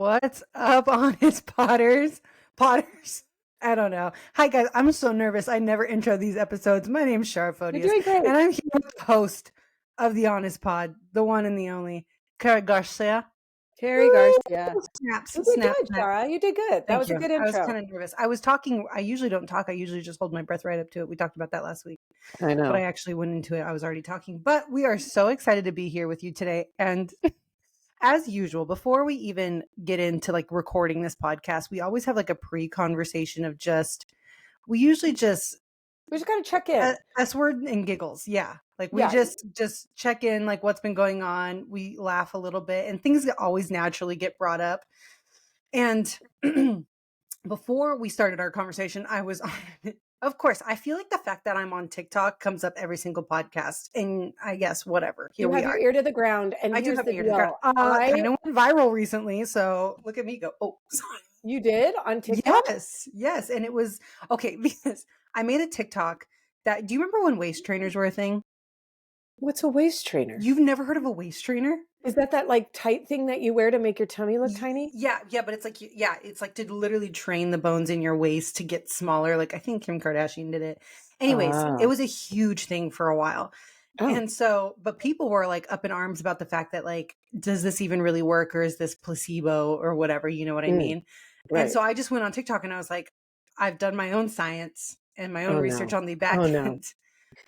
What's up, honest Potters? Potters. I don't know. Hi, guys. I'm so nervous. I never intro these episodes. My name's Shara You're and doing great. I'm here with the host of the Honest Pod, the one and the only, Karrie Garcia. Karrie Garcia. Snaps, You did snap, good, snap. Shara. You did good. That Thank was a you. good I was intro. kind of nervous. I was talking. I usually don't talk. I usually just hold my breath right up to it. We talked about that last week. I But I know. actually went into it. I was already talking. But we are so excited to be here with you today. And as usual, before we even get into like recording this podcast, we always have like a pre-conversation of we usually just We just got to check in. S word and giggles. Yeah. Like we Yeah. just check in, like what's been going on. We laugh a little bit and things that always naturally get brought up. And before we started our conversation, I was on, of course, I feel like the fact that I'm on TikTok comes up every single podcast. And I guess whatever. Here You we have are. your ear to the ground. And I do here's have the my ear to the ground. deal. Kind of went viral recently, so look at me go. Oh, sorry. You did on TikTok? Yes. And it was okay because I made a TikTok that, do you remember when waist trainers were a thing? What's a waist trainer? You've never heard of a waist trainer? Is that like tight thing that you wear to make your tummy look tiny? Yeah, but it's like, it's like to literally train the bones in your waist to get smaller. Like I think Kim Kardashian did it. Anyways, it was a huge thing for a while. Oh. And so, but people were like up in arms about the fact that like, does this even really work or is this placebo or whatever? You know what I mean? Right. And so I just went on TikTok and I was like, I've done my own science and my own research on the back end.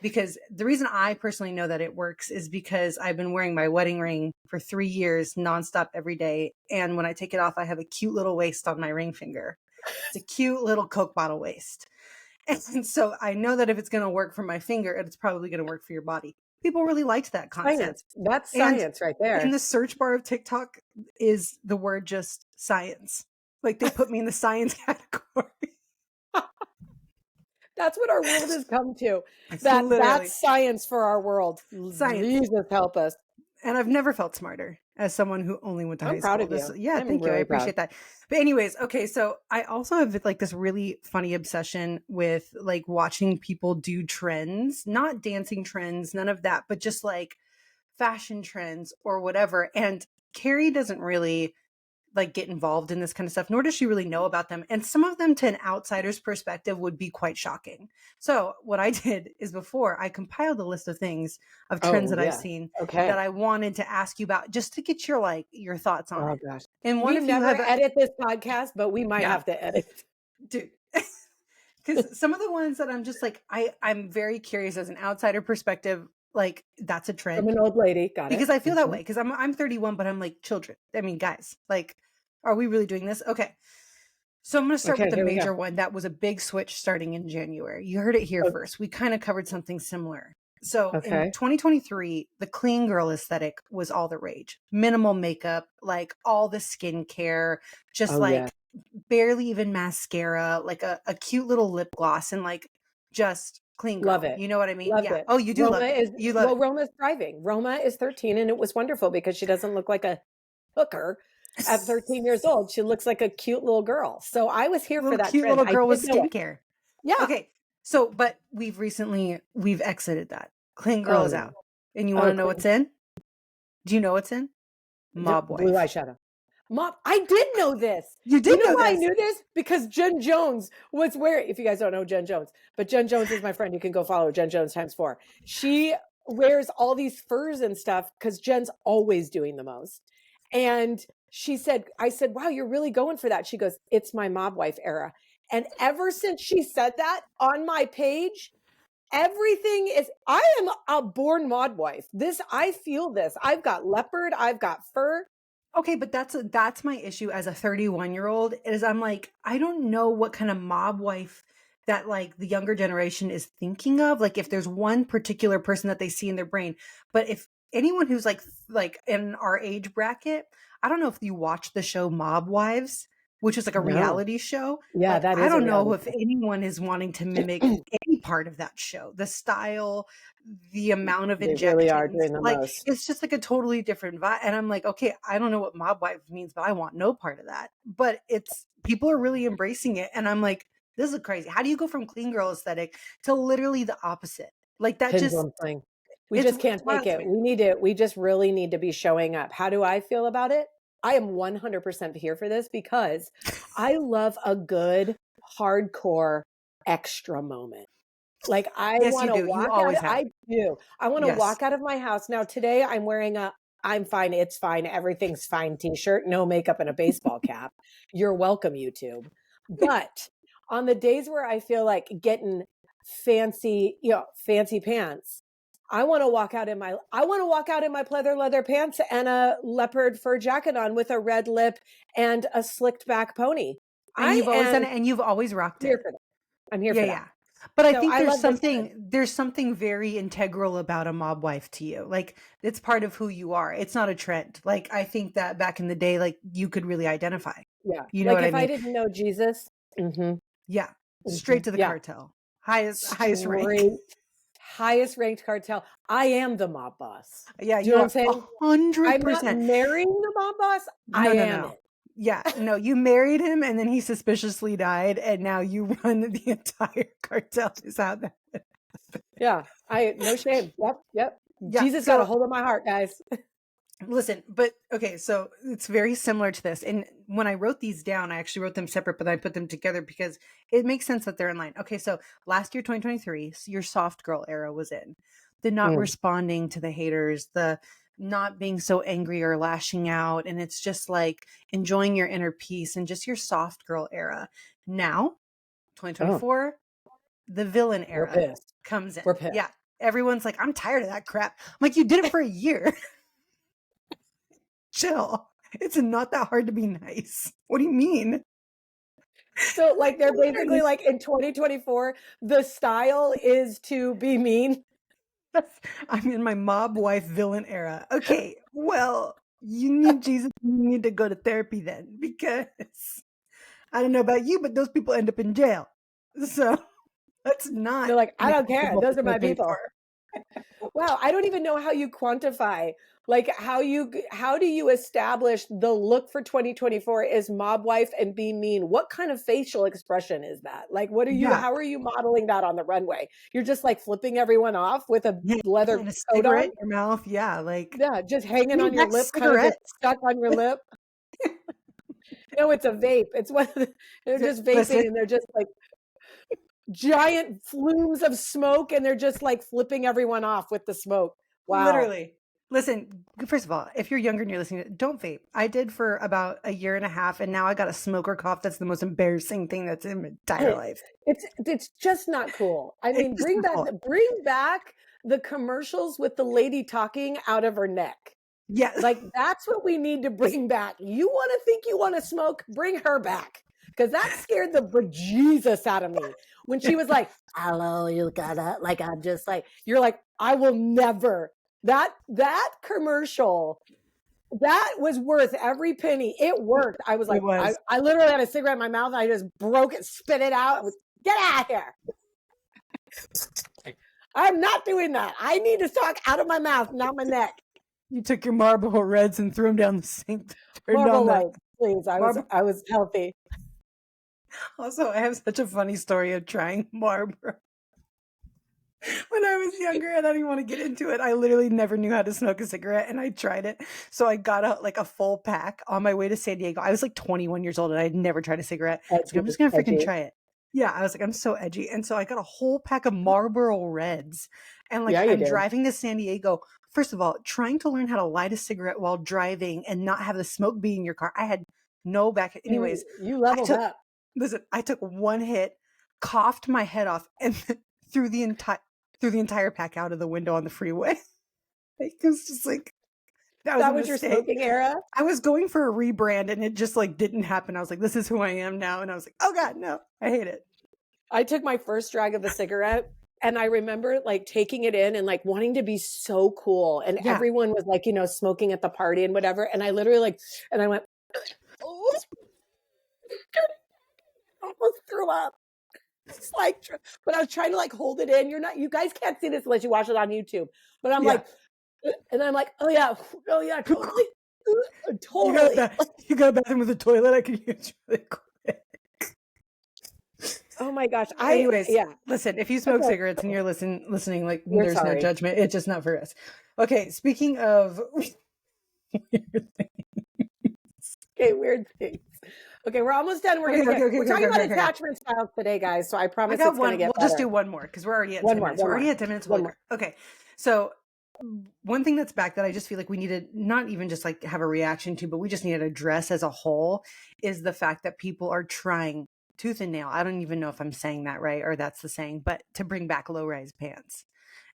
Because the reason I personally know that it works is because I've been wearing my wedding ring for 3 years nonstop every day. And when I take it off, I have a cute little waist on my ring finger. It's a cute little Coke bottle waist. And so I know that if it's going to work for my finger, it's probably going to work for your body. People really liked that concept. Science. That's science right there. In the search bar of TikTok is the word just science. Like they put me in the science category. That's what our world has come to. That's science for our world. Science. Jesus help us. And I've never felt smarter as someone who only went to high school. I'm proud of you. Yeah, thank you. I appreciate that. But anyways, okay, so I also have like this really funny obsession with like watching people do trends, not dancing trends, none of that, but just like fashion trends or whatever. And Karrie doesn't really like get involved in this kind of stuff, nor does she really know about them. And some of them to an outsider's perspective would be quite shocking. So what I did is before I compiled a list of things of trends that I've seen that I wanted to ask you about just to get your thoughts on it. Gosh. And we never edit this podcast, but we might have to edit. Dude. Because some of the ones that I'm just like, I'm very curious as an outsider perspective, like that's a trend. I'm an old lady, got it. Because I feel that way. Because I'm 31, but I'm like children. I mean, guys, like, are we really doing this? Okay. So I'm going to start with the major one. That was a big switch starting in January. You heard it here first. We kind of covered something similar. So in 2023, the clean girl aesthetic was all the rage. Minimal makeup, like all the skincare, just barely even mascara, like a cute little lip gloss and like just clean girl. Love it. You know what I mean? Love it. Oh, you do love it. You love it. Roma's thriving. Roma is 13 and it was wonderful because she doesn't look like a hooker at 13 years old. She looks like a cute little girl. So I was here for that cute trend. Little girl with skincare. Yeah. Okay. So, but we've exited that. Clean girl is out. And you want to know what's in? Do you know what's in? Mob wife. Blue eyeshadow. Mob. I did know this. You did know why this? I knew this? Because Jen Jones was wearing, if you guys don't know Jen Jones, but Jen Jones is my friend. You can go follow her, Jen Jones ×4. She wears all these furs and stuff because Jen's always doing the most. And I said, wow, you're really going for that. She goes, it's my mob wife era. And ever since she said that on my page, everything is, I am a born mob wife. I feel this. I've got leopard, I've got fur. Okay, but that's my issue as a 31-year-old is I'm like, I don't know what kind of mob wife that like the younger generation is thinking of. Like if there's one particular person that they see in their brain, but if anyone who's like in our age bracket, I don't know if you watch the show Mob Wives, which is like a reality show. Yeah, that is. I don't know if anyone is wanting to mimic any part of that show. The style, the amount of injections. They really are doing the most. It's just like a totally different vibe. And I'm like, okay, I don't know what mob wife means, but I want no part of that. But people are really embracing it. And I'm like, this is crazy. How do you go from clean girl aesthetic to literally the opposite? Like that We just can't take it. We just really need to be showing up. How do I feel about it? I am 100% here for this because I love a good hardcore extra moment. Like I Yes, you want to do. You walk out. always have. I do. I want to Yes. walk out of my house. Now today I'm wearing a I'm fine, it's fine, everything's fine t-shirt, no makeup and a baseball cap. You're welcome, YouTube. But on the days where I feel like getting fancy, fancy pants, I want to walk out in my pleather leather pants and a leopard fur jacket on with a red lip and a slicked back pony. And I you've always done am it and you've always rocked here it. for that. I'm here Yeah, for that. yeah. But I So think I love this trend. there's something very integral about a mob wife to you. Like it's part of who you are. It's not a trend. Like I think that back in the day, like you could really identify. Yeah. You know Like what I if I mean? didn't know Jesus, mhm, Yeah. Straight mhm, to the yeah, cartel. Highest rank. straight highest ranked cartel. I am the mob boss. Yeah, Do you you know what I'm are a saying? hundred I'm not percent. marrying the mob boss. I No, no, am no. it. Yeah, no, you married him and then he suspiciously died and now you run the entire cartel is how that. Yeah. No shame. Yep. Yep. Yeah. Jesus got a So hold of my heart, guys. listen, but okay, so it's very similar to this. And when I wrote these down, I actually wrote them separate, but I put them together because it makes sense that they're in line. Okay, so last year, 2023, your soft girl era was in. The not Mm. responding to the haters, the not being so angry or lashing out. And it's just like enjoying your inner peace and just your soft girl era. Now, Oh, 2024, the villain we're era pissed. comes in. We're pissed. Yeah. Everyone's like, I'm tired of that crap. I'm like, you did it for a year. Chill. It's not that hard to be nice. What do you mean? So like they're basically Literally. like in 2024, the style is to be mean. I'm in my mob wife villain era. Okay, well, you need Jesus. You need to go to therapy then because I don't know about you, but those people end up in jail. So that's not They're like, I an don't care. acceptable Those are thing to my pay people. for. Wow, I don't even know how you quantify, like how do you establish the look for 2024 is mob wife and be mean? What kind of facial expression is that? Like Yeah. how are you modeling that on the runway? You're just like flipping everyone off with a Yeah. leather And a coat on? cigarette in your mouth. Yeah. Like, Yeah, just hanging bring on your back lip, kind of just cigarettes. stuck on your lip. No, it's a vape. It's one of they're just Listen, vaping and they're just like giant flumes of smoke and they're just like flipping everyone off with the smoke. Wow. literally. Listen, first of all, if you're younger and you're listening, don't vape. I did for about a year and a half, and now I got a smoker cough. That's the most embarrassing thing that's in my entire life. It's just not cool. I It's mean, just not. bring back the commercials with the lady talking out of her neck. Yeah, Like that's what we need to bring back. You want to think you want to smoke? Bring her back. Because that scared the bejesus out of me. When she was like, hello, you gotta like I'm just like, you're like, I will never. That commercial, that was worth every penny. It worked. I was it like, was. I literally had a cigarette in my mouth and I just broke it, spit it out. I was, get out of here. I'm not doing that. I need to talk out of my mouth, not my neck. You took your Marlboro Reds and threw them down the sink. Turned Marble on the lights, please. Marlboro. I was healthy. Also, I have such a funny story of trying Marlboro. When I was younger and I didn't want to get into it, I literally never knew how to smoke a cigarette and I tried it. So I got a full pack on my way to San Diego. I was like 21 years old and I had never tried a cigarette. I was like, I'm just going to freaking Edgy. try it. Yeah, I was like, I'm so edgy. And so I got a whole pack of Marlboro Reds. And like Yeah, you I'm did. driving to San Diego. First of all, trying to learn how to light a cigarette while driving and not have the smoke be in your car. I had no back. Anyways, You leveled up. I took one hit, coughed my head off, and threw the entire pack out of the window on the freeway. It was just like that was a That was your mistake. smoking era? I was going for a rebrand and it just like didn't happen. I was like, this is who I am now. And I was like, oh God, no, I hate it. I took my first drag of the cigarette and I remember like taking it in and like wanting to be so cool. And Yeah. everyone was like, smoking at the party and whatever. And I literally and I went, oh, almost threw up. It's like, but I was trying to like hold it in. You guys can't see this unless you watch it on YouTube. But I'm like, and I'm like, oh yeah, totally, totally. You got a bathroom with a toilet I could use really quick. Oh my gosh. Anyways, yeah. listen, if you smoke cigarettes and you're listening, like We're there's sorry. no judgment. It's just not for us. Okay, speaking of weird things. Okay, weird things. Okay, we're almost done. We're talking about Okay. attachment styles today, guys. So I I promise got it's going to one. get We'll better. just do one more because we're already at One 10 more, minutes. one We're already more, at 10 minutes. one Holy more. crap. Okay. So one thing that's back that I just feel like we need to not even just like have a reaction to, but we just need to address as a whole is the fact that people are trying tooth and nail. I don't even know if I'm saying that right or that's the saying, but to bring back low rise pants.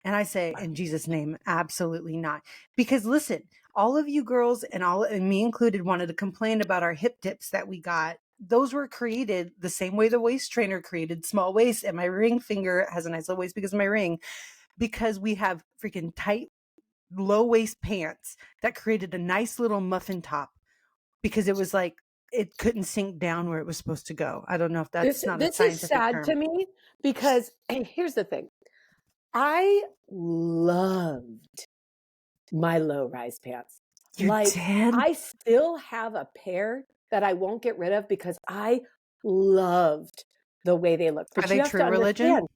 And I say, in Jesus' name, absolutely not. Because listen, all of you girls and me included wanted to complain about our hip dips that we got. Those were created the same way the waist trainer created small waist, and my ring finger has a nice little waist because of my ring. Because we have freaking tight, low waist pants that created a nice little muffin top because it was like it couldn't sink down where it was supposed to go. I don't know if that's not a This is scientific sad term. to me because here's the thing. I loved my low rise pants. You Like did? I still have a pair that I won't get rid of because I loved the way they look. Are But they you have to true religion? understand,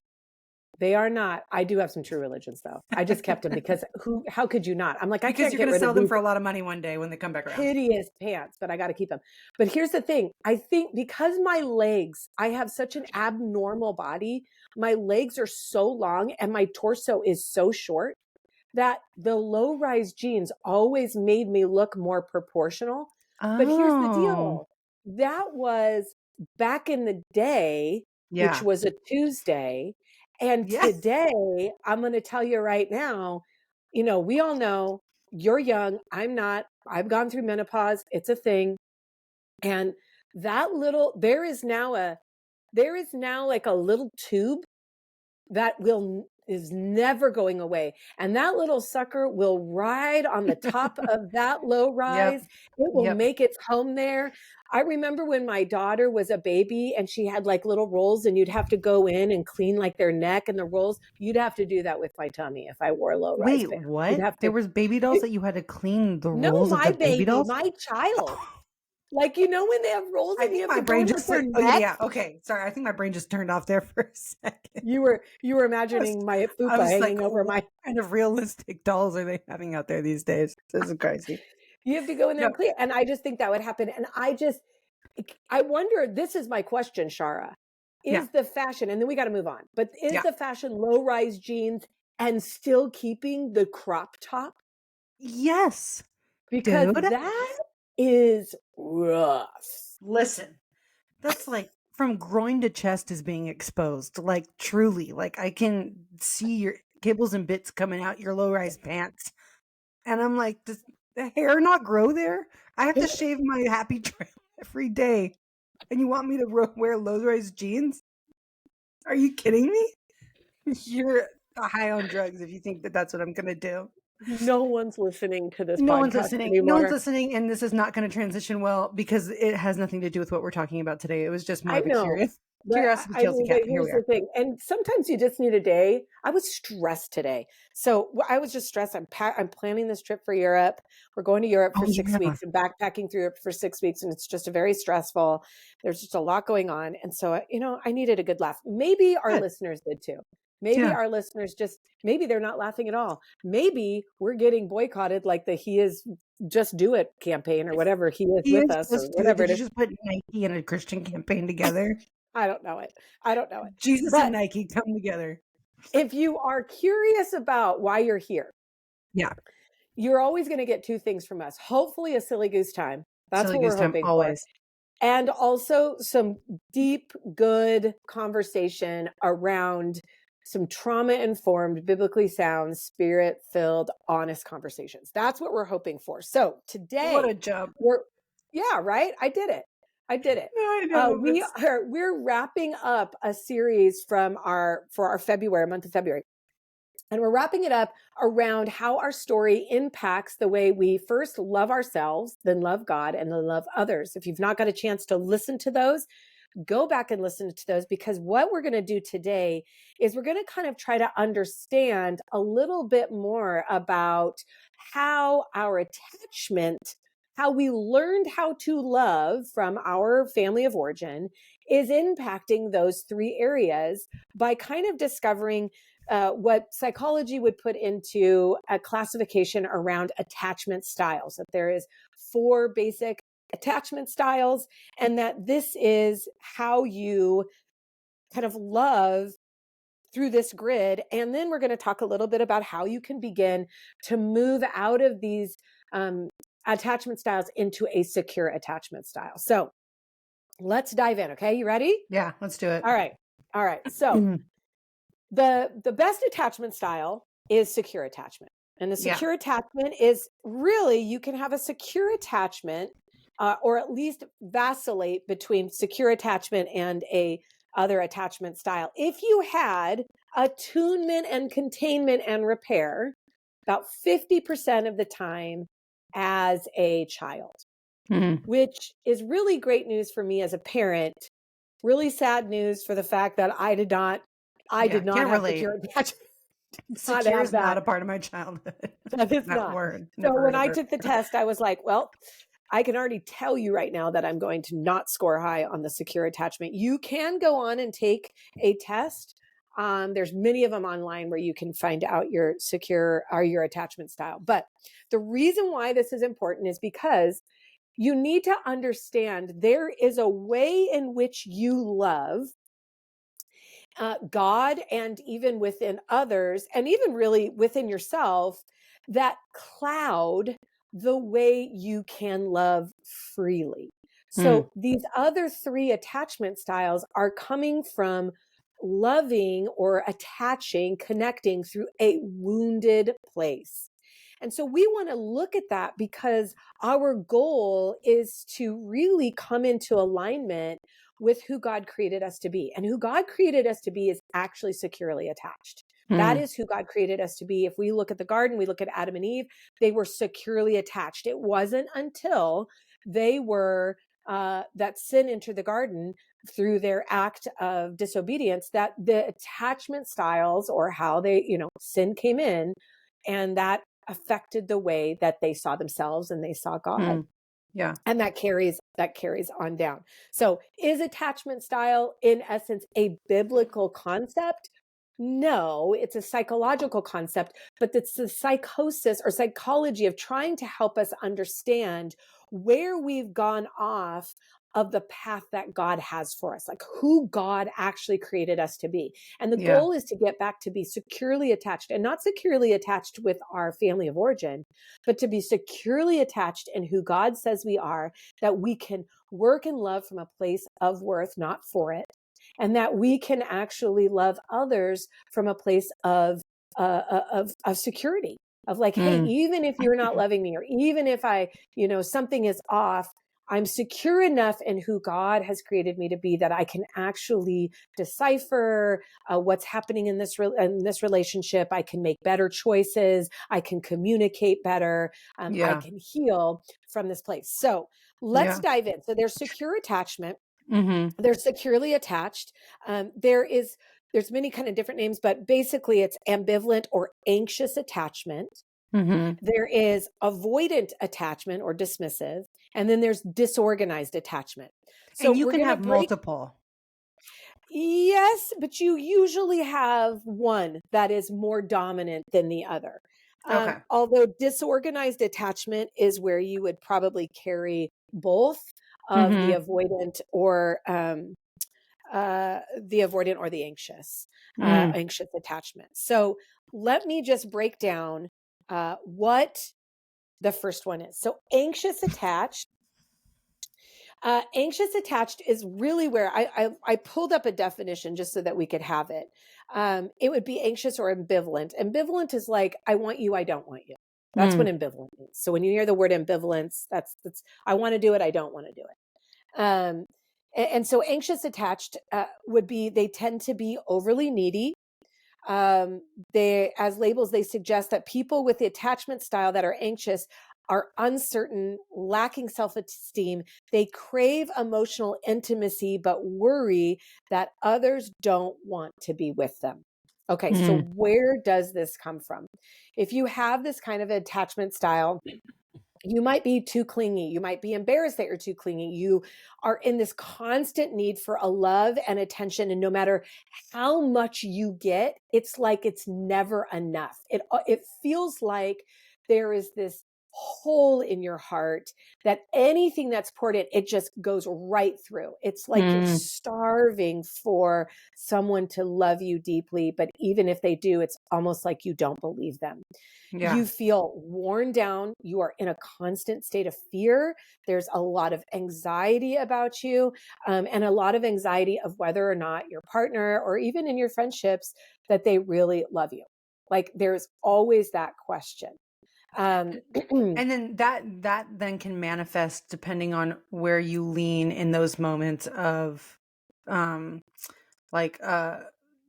they are not. I do have some true religions though. I just kept them because how could you not? I'm like, I Because can't you're get going to rid sell of them these for a lot of money one day when they come back around. hideous pants, but I got to keep them. But here's the thing. I think because my legs, I have such an abnormal body. My legs are so long and my torso is so short that the low rise jeans always made me look more proportional. But here's the Oh, deal. That was back in the day, which yeah. was a Tuesday. And Yeah. today, I'm going to tell you right now, we all know you're young. I'm not. I've gone through menopause. It's a thing. And there is now like a little tube that is never going away. And that little sucker will ride on the top of that low rise. Yep. It will Yep. make its home there. I remember when my daughter was a baby and she had like little rolls and you'd have to go in and clean like their neck and the rolls. You'd have to do that with my tummy if I wore low rise Wait, pants. You'd what? have There to. was baby dolls that you had to clean the No, rolls of my the baby baby, dolls? my child. Like, when they have rolls I and you think have my to go brain in just with their said, oh yeah, neck. yeah. Okay. Sorry. I think my brain just turned off there for a second. You were I was, imagining my I fupa was like, hanging over what my. kind of realistic dolls are they having out there these days? This is crazy. You have to go in there No. and clean. And I just think that would happen. And I wonder, this is my question, Shara. Yeah. Is the fashion, and then we got to move on, but is Yeah. the fashion low rise jeans and still keeping the crop top? Yes, Because dude. that is rough. Listen, that's like from groin to chest is being exposed. Like truly, like I can see your kibbles and bits coming out your low rise pants. And I'm like, does the hair not grow there? I have to shave my happy trail every day. And you want me to wear low rise jeans? Are you kidding me? You're high on drugs if you think that that's what I'm going to do. No one's listening to this No one's podcast listening. No one's anymore. listening. And this is not going to transition well because it has nothing to do with what we're talking about today. It was just more I of a know. But curiosity I kills the mean, cat. but And here we here's the are. thing. And sometimes you just need a day. I was stressed today. So I was just stressed. I'm planning this trip for Europe. We're going to Europe Oh, for 6 yeah. weeks and backpacking through Europe for 6 weeks. And it's just a very stressful. There's just a lot going on. And so, I needed a good laugh. Maybe our Good. listeners did too. Maybe Yeah. our listeners maybe they're not laughing at all. Maybe we're getting boycotted like the He Is Just Do It campaign or whatever, He Is He With is Us or just do it. whatever Did it you is. just put Nike and a Christian campaign together? I don't know it. I don't know it. Jesus and But Nike come together. if you are curious about why you're here, Yeah. you're always going to get two things from us. Hopefully, a silly goose time. That's Silly what goose we're time hoping for. always. And also some deep, good conversation around some trauma informed, biblically sound, spirit filled, honest conversations. That's what we're hoping for. So What a today, jump. yeah, right? I did it. I did it. I know. We're wrapping up a series for our February, month of February. And we're wrapping it up around how our story impacts the way we first love ourselves, then love God, and then love others. If you've not got a chance to listen to those, go back and listen to those, because what we're going to do today is we're going to kind of try to understand a little bit more about how our attachment, how we learned how to love from our family of origin, is impacting those three areas by kind of discovering what psychology would put into a classification around attachment styles, that there is four basic attachment styles, and that this is how you kind of love through this grid. And then we're going to talk a little bit about how you can begin to move out of these attachment styles into a secure attachment style. So let's dive in. Okay. You ready? Yeah, let's do it. All right. All right. So the best attachment style is secure attachment. And the secure attachment is really, you can have a secure attachment or at least vacillate between secure attachment and a other attachment style. If you had attunement and containment and repair about 50% of the time as a child, which is really great news for me as a parent. Really sad news for the fact that I did not have secure attachment. Secure is not a part of my childhood. That is not. Word. So when I took the test, I was like, well, I can already tell you right now that I'm going to not score high on the secure attachment. You can go on and take a test. There's many of them online where you can find out your secure or your attachment style. But the reason why this is important is because you need to understand there is a way in which you love God, and even within others, and even really within yourself, that cloud the way you can love freely. So these other three attachment styles are coming from loving or attaching, connecting through a wounded place. And so we want to look at that because our goal is to really come into alignment with who God created us to be. And who God created us to be is actually securely attached. That is who God created us to be. If we look at the garden, we look at Adam and Eve, they were securely attached. It wasn't until they were, that sin entered the garden through their act of disobedience, that the attachment styles or how they, sin came in, and that affected the way that they saw themselves and they saw God. Yeah. And that carries on down. So is attachment style in essence a biblical concept? No, it's a psychological concept, but it's the psychosis or psychology of trying to help us understand where we've gone off of the path that God has for us, like who God actually created us to be. And the goal is to get back to be securely attached, and not securely attached with our family of origin, but to be securely attached in who God says we are, that we can work and love from a place of worth, not for it, and that we can actually love others from a place of security, of like, hey, even if you're not loving me, or even if I, something is off, I'm secure enough in who God has created me to be that I can actually decipher what's happening in this relationship. I can make better choices. I can communicate better. I can heal from this place. So let's dive in. So there's secure attachment. They're securely attached. There's many kind of different names, but basically it's ambivalent or anxious attachment. There is avoidant attachment or dismissive, and then there's disorganized attachment. So and you can have multiple. Yes, but you usually have one that is more dominant than the other. Okay. Although disorganized attachment is where you would probably carry both of the avoidant or the anxious attachment. So let me just break down what the first one is. So anxious attached is really where I pulled up a definition just so that we could have it. It would be anxious or ambivalent. Ambivalent is like, I want you, I don't want you. That's what ambivalent means. So when you hear the word ambivalence, that's I want to do it, I don't want to do it. And so anxious attached would be, they tend to be overly needy. They, as labels, they suggest that people with the attachment style that are anxious are uncertain, lacking self-esteem. They crave emotional intimacy, but worry that others don't want to be with them. Okay, so where does this come from? If you have this kind of attachment style, you might be too clingy. You might be embarrassed that you're too clingy. You are in this constant need for a love and attention. And no matter how much you get, it's like it's never enough. It feels like there is this hole in your heart that anything that's poured in, it just goes right through. It's like you're Mm, starving for someone to love you deeply, but even if they do, it's almost like you don't believe them. yeah. You feel worn down. You are in a constant state of fear. There's a lot of anxiety about you, and a lot of anxiety of whether or not your partner or even in your friendships that they really love you. Like there's always that question. Um, And then that then can manifest depending on where you lean in those moments of um like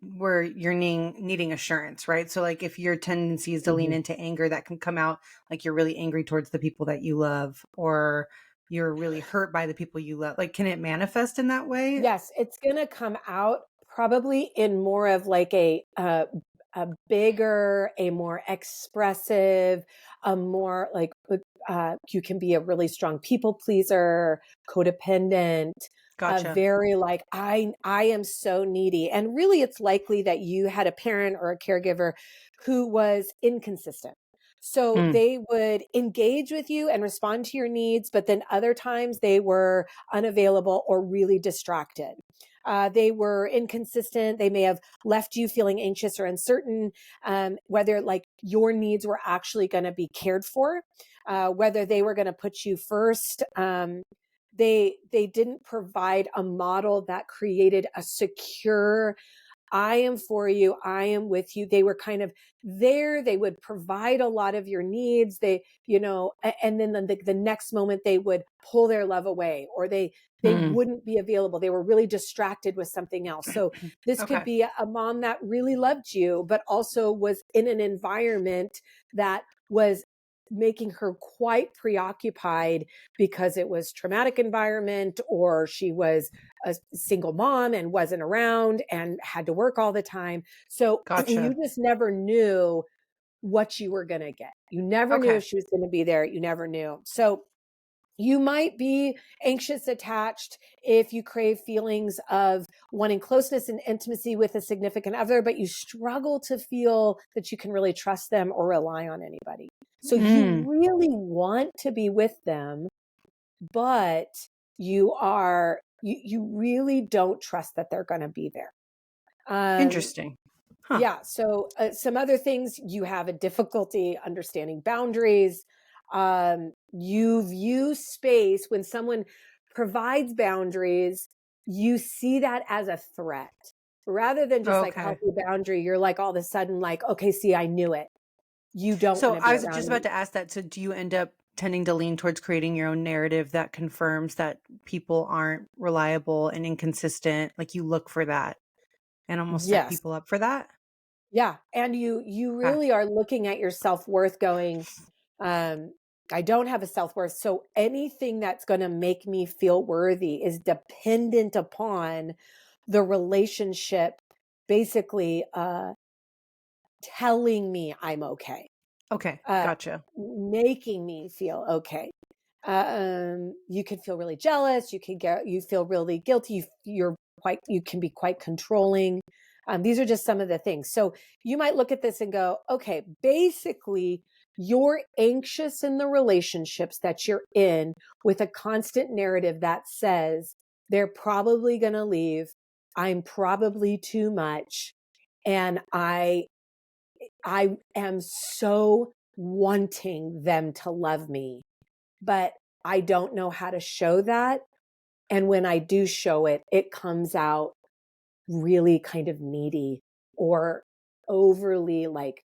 where you're needing assurance, right? So like if your tendency is to lean Mhm. into anger, that can come out like you're really angry towards the people that you love, or you're really hurt by the people you love. Like can it manifest in that way? Yes, it's gonna come out probably in more of like a bigger, a more expressive, a more like you can be a really strong people pleaser, codependent, a Gotcha. very like I am so needy. And really it's likely that you had a parent or a caregiver who was inconsistent. So Mm, they would engage with you and respond to your needs, but then other times they were unavailable or really distracted. They were inconsistent. They may have left you feeling anxious or uncertain, whether like your needs were actually going to be cared for, whether they were going to put you first. They didn't provide a model that created a secure I am for you. I am with you. They were kind of there. They would provide a lot of your needs. And then the next moment they would pull their love away or they mm. wouldn't be available. They were really distracted with something else. So this could Okay. be a mom that really loved you, but also was in an environment that was making her quite preoccupied because it was traumatic environment or she was a single mom and wasn't around and had to work all the time. So you Gotcha. just never knew what you were going to get. You never knew Okay. if she was going to be there. You never knew. So you might be anxious attached if you crave feelings of wanting closeness and intimacy with a significant other, but you struggle to feel that you can really trust them or rely on anybody. So you Mm. really want to be with them, but you really don't trust that they're going to be there. Um, Interesting. Huh. yeah. So some other things, you have a difficulty understanding boundaries. You view space when someone provides boundaries, you see that as a threat rather than just like a Okay. healthy boundary. You're like all of a sudden like, okay, see, I knew it. You don't want So to I be was just around about me. to ask that. So do you end up tending to lean towards creating your own narrative that confirms that people aren't reliable and inconsistent? Like you look for that and almost set Yes. people up for that? Yeah. And you Okay. really are looking at your self-worth going, um, I don't have a self-worth. So anything that's going to make me feel worthy is dependent upon the relationship basically telling me I'm okay, Okay. uh, Gotcha. making me feel okay. You can feel really jealous. You feel really guilty. You can be quite controlling. These are just some of the things. So you might look at this and go, okay, basically you're anxious in the relationships that you're in with a constant narrative that says they're probably going to leave. I'm probably too much. And I am so wanting them to love me, but I don't know how to show that. And when I do show it, it comes out really kind of needy or overly like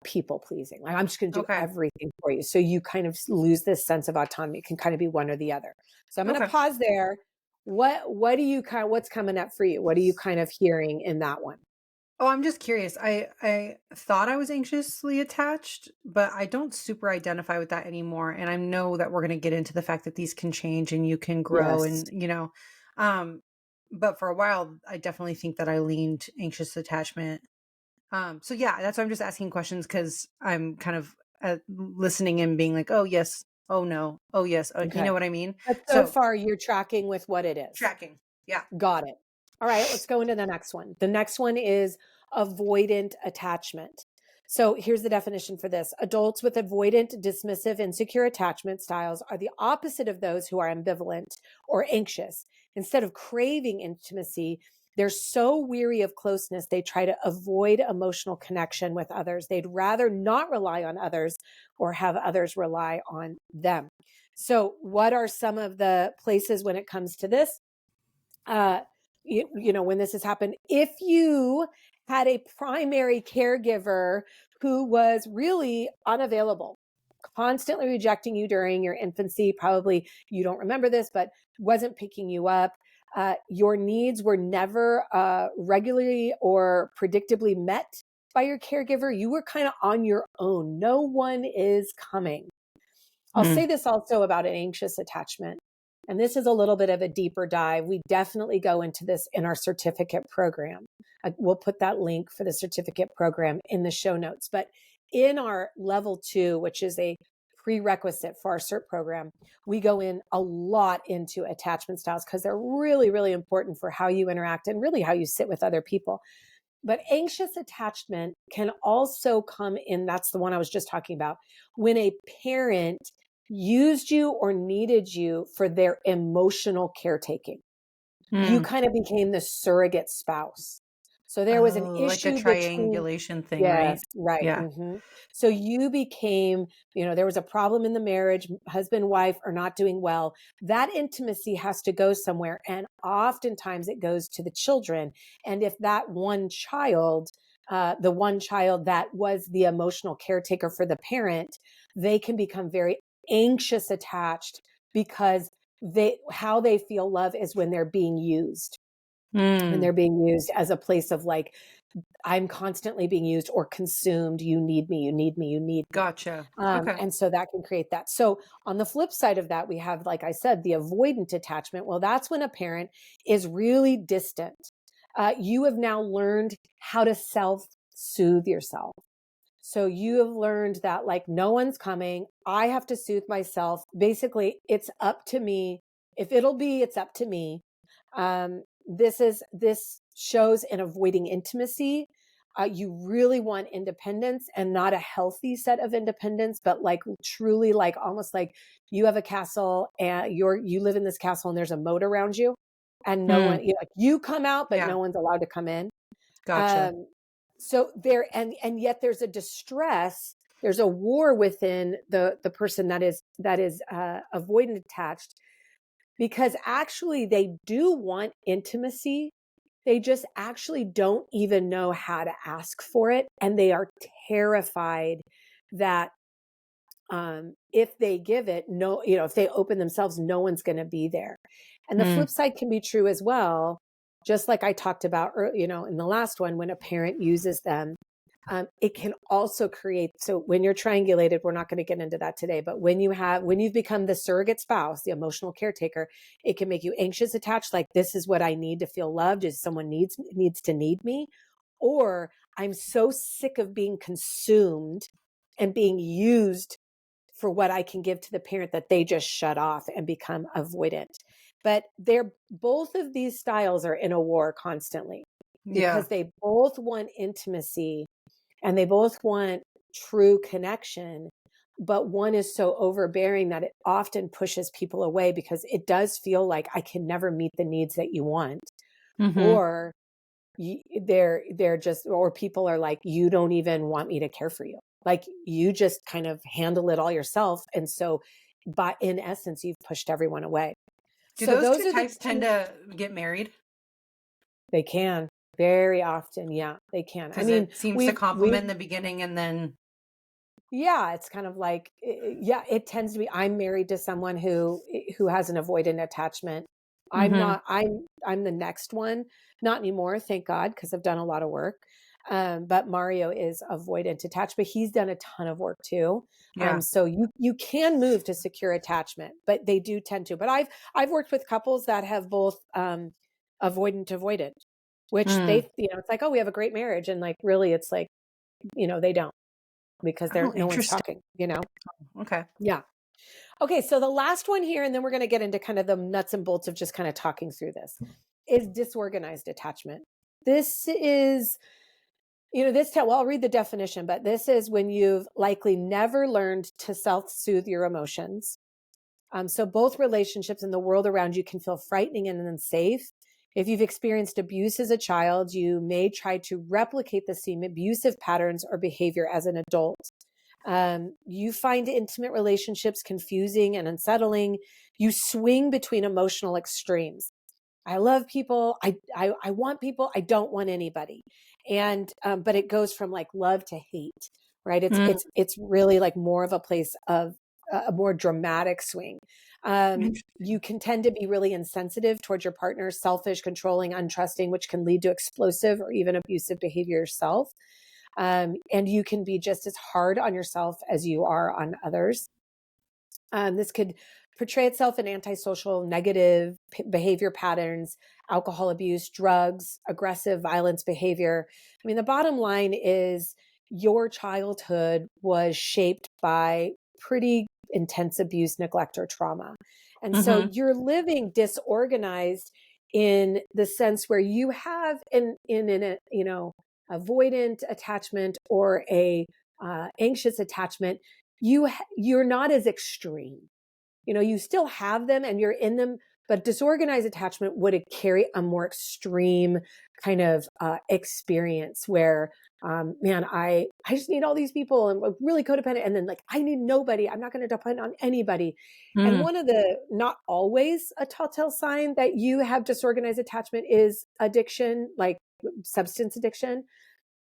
people pleasing. Like I'm just going to do Okay. everything for you. So you kind of lose this sense of autonomy. It can kind of be one or the other. So I'm going to Okay. pause there. What do you kind of, what's coming up for you? What are you kind of hearing in that one? Oh, I'm just curious. I thought I was anxiously attached, but I don't super identify with that anymore. And I know that we're going to get into the fact that these can change and you can grow Yes. and, um but for a while I definitely think that I leaned anxious attachment. So yeah, that's why I'm just asking questions cuz I'm kind of listening and being like, "Oh, yes. Oh, no. Oh, yes." You know Okay. what I mean? But so So, far you're tracking with what it is. tracking. Yeah. Got it. All right, let's go into the next one. The next one is avoidant attachment. So here's the definition for this. Adults with avoidant, dismissive, insecure attachment styles are the opposite of those who are ambivalent or anxious. Instead of craving intimacy, they're so weary of closeness, they try to avoid emotional connection with others. They'd rather not rely on others or have others rely on them. So, what are some of the places when it comes to this? When this has happened, if you had a primary caregiver who was really unavailable, constantly rejecting you during your infancy, probably you don't remember this, but wasn't picking you up. Your needs were never regularly or predictably met by your caregiver. You were kind of on your own. No one is coming. I'll say this also about an anxious attachment. And this is a little bit of a deeper dive. We definitely go into this in our certificate program. We'll put that link for the certificate program in the show notes. But in our level 2, which is a prerequisite for our cert program, we go in a lot into attachment styles because they're really, really important for how you interact and really how you sit with other people. But anxious attachment can also come in. That's the one I was just talking about. When a parent used you or needed you for their emotional caretaking, you kind of became the surrogate spouse. So there was an Oh, like a issue between, triangulation thing, right? yes, right. Yeah. So you became, there was a problem in the marriage, husband, wife are not doing well. That intimacy has to go somewhere. And oftentimes it goes to the children. And if that one child, the one child that was the emotional caretaker for the parent, they can become very anxious attached because how they feel love is when they're being used, when Mm. they're being used as a place of like, I'm constantly being used or consumed. You need me, you need me, you need me. Gotcha. Okay. And so that can create that. So on the flip side of that, we have, like I said, the avoidant attachment. Well, that's when a parent is really distant. You have now learned how to self-soothe yourself. So you have learned that like no one's coming. I have to soothe myself. Basically, it's up to me. If it'll be, it's up to me. This shows in avoiding intimacy. You really want independence and not a healthy set of independence, but like truly like almost like you have a castle and you live in this castle and there's a moat around you and no one, Mm. like you come out, but Yeah. no one's allowed to come in. Gotcha. So there, and yet there's a distress, there's a war within the person that is avoidant attached, because actually they do want intimacy. They just actually don't even know how to ask for it. And they are terrified that if they give it, no, if they open themselves, no one's going to be there. And the Mm. flip side can be true as well. Just like I talked about, in the last one, when a parent uses them, it can also create. So when you're triangulated, we're not going to get into that today, but when you've become the surrogate spouse, the emotional caretaker, it can make you anxious attached. Like, this is what I need to feel loved. Is someone needs to need me, or I'm so sick of being consumed and being used for what I can give to the parent that they just shut off and become avoidant. But both of these styles are in a war constantly Yeah. because they both want intimacy and they both want true connection. But one is so overbearing that it often pushes people away because it does feel like I can never meet the needs that you want. Mm-hmm. Or they're just, or people are like, you don't even want me to care for you. Like, you just kind of handle it all yourself. And so, but in essence, you've pushed everyone away. Do So those those two are the types tend two. to get married? They can very often. Yeah, they can. I Because mean, it seems to we've complement in the beginning and then. yeah, it's kind of like, yeah, it tends to be, I'm married to someone who has an avoidant attachment. I'm Mm-hmm. not, I'm the next one, not anymore, thank God, because I've done a lot of work. But Mario is avoidant attached, but he's done a ton of work too. Yeah. So you can move to secure attachment, but they do tend to. But I've worked with couples that have both avoidant, which Mm. it's like, oh, we have a great marriage, and like really, it's like, they don't, because Oh, no one's interesting. talking. Okay. Yeah. Okay. So the last one here, and then we're going to get into kind of the nuts and bolts of just kind of talking through this, is disorganized attachment. This is Well, I'll read the definition, but this is when you've likely never learned to self-soothe your emotions. So both relationships and the world around you can feel frightening and unsafe. If you've experienced abuse as a child, you may try to replicate the same abusive patterns or behavior as an adult. You find intimate relationships confusing and unsettling. You swing between emotional extremes. I love people. I want people. I don't want anybody. And but it goes from like love to hate, right? Mm, It's really like more of a place of a more dramatic swing. You can tend to be really insensitive towards your partner, selfish, controlling, untrusting, which can lead to explosive or even abusive behavior yourself. And you can be just as hard on yourself as you are on others. This could portray itself in antisocial, negative behavior patterns, alcohol abuse, drugs, aggressive violence behavior. I mean, the bottom line is your childhood was shaped by pretty intense abuse, neglect, or trauma. And so mhm, you're living disorganized in the sense where you have in a, avoidant attachment or a anxious attachment, you're not as extreme. You still have them and you're in them, but disorganized attachment would carry a more extreme kind of experience where, man, I just need all these people and I'm really codependent. And then like, I need nobody. I'm not going to depend on anybody. And mm, one of the, not always a telltale sign that you have disorganized attachment is addiction, like substance addiction,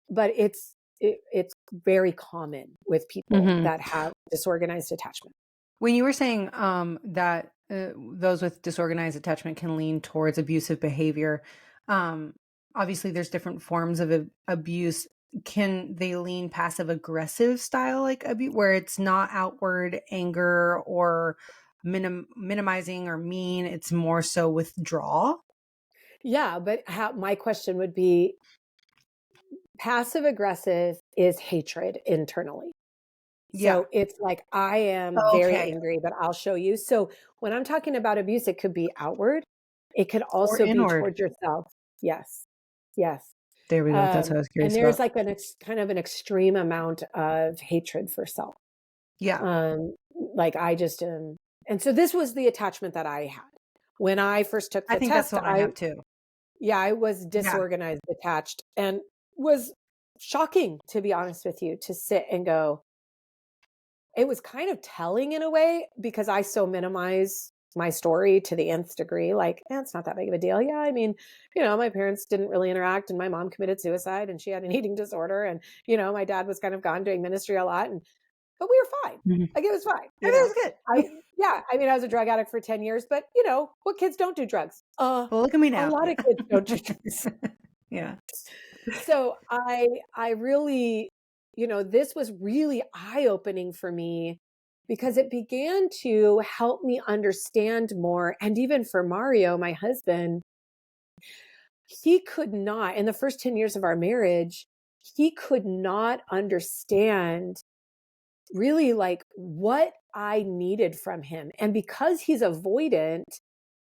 but it's very common with people mhm. that have disorganized attachment. When you were saying, that, those with disorganized attachment can lean towards abusive behavior, um, obviously there's different forms of abuse. Can they lean passive aggressive style like abuse where it's not outward anger or minimizing or mean, it's more so withdrawal? Yeah, but how my question would be passive aggressive is hatred internally. Yeah. So it's like I am very Okay. angry, but I'll show you. So when I'm talking about abuse, it could be outward. It could Or also be inward. towards yourself. Yes. Yes. There we go. That's what I was And curious there's about. like kind of an extreme amount of hatred for self. Yeah. Um, like I just and so this was the attachment that I had. When I first took I the think that's test, the one I have too. I was Yeah. disorganized, detached, and was shocking, to be honest with you, to sit and go, it was kind of telling in a way because I so minimize my story to the nth degree. Like, it's not that big of a deal. Yeah, I mean, my parents didn't really interact, and my mom committed suicide, and she had an eating disorder, and my dad was kind of gone doing ministry a lot, and but we were fine. Mhm. Like it was fine. It is I good. Yeah, I mean, I was a drug addict for 10 years, but what kids don't do drugs? Well, look at me A now. lot of kids don't do drugs. Yeah. So I really, this was really eye-opening for me because it began to help me understand more. And even for Mario, my husband, he could not, in the first 10 years of our marriage, he could not understand really like what I needed from him. And because he's avoidant,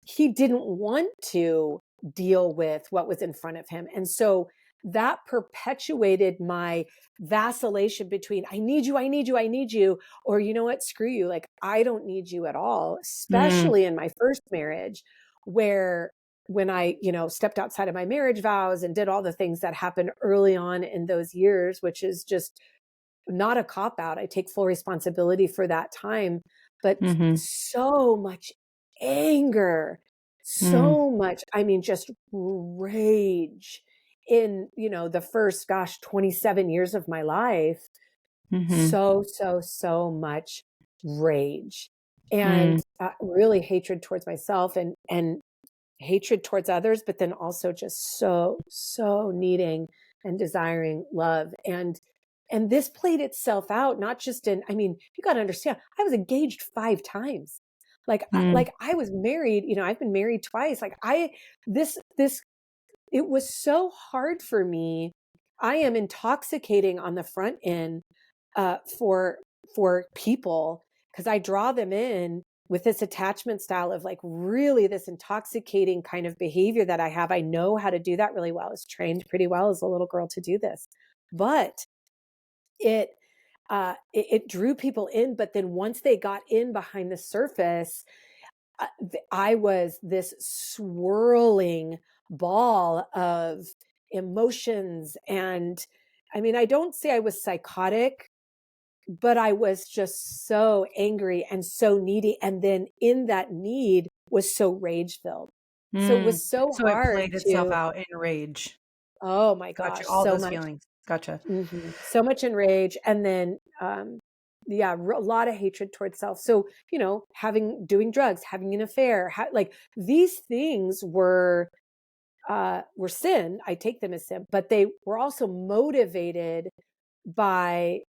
he didn't want to deal with what was in front of him. And so that perpetuated my vacillation between I need you, I need you, I need you, or you know what, screw you. Like, I don't need you at all, Mm, especially in my first marriage, where when I, stepped outside of my marriage vows and did all the things that happened early on in those years, which is just not a cop out. I take full responsibility for that time, but mhm, so much anger, mm, so much, I mean, just rage in, the first, gosh, 27 years of my life. mhm, So much rage and mm, really hatred towards myself and hatred towards others, but then also just so needing and desiring love. And this played itself out, not just in, I mean, you got to understand, I was engaged 5 times. mm, Like I was married, I've been married twice. Like this, it was so hard for me. I am intoxicating on the front end for people because I draw them in with this attachment style of like really this intoxicating kind of behavior that I have. I know how to do that really well. I was trained pretty well as a little girl to do this. but it, it drew people in. But then once they got in behind the surface, I was this swirling ball of emotions. And I mean, I don't say I was psychotic, but I was just so angry and so needy. And then in that need was so rage filled. So it Mm. was so So it hard played itself to, out in rage. oh my Gotcha. gosh, All so those much. feelings. Gotcha. So much enrage, and then yeah, a lot of hatred towards self. So, doing drugs, having an affair, like these things were sin. I take them as sin, but they were also motivated by,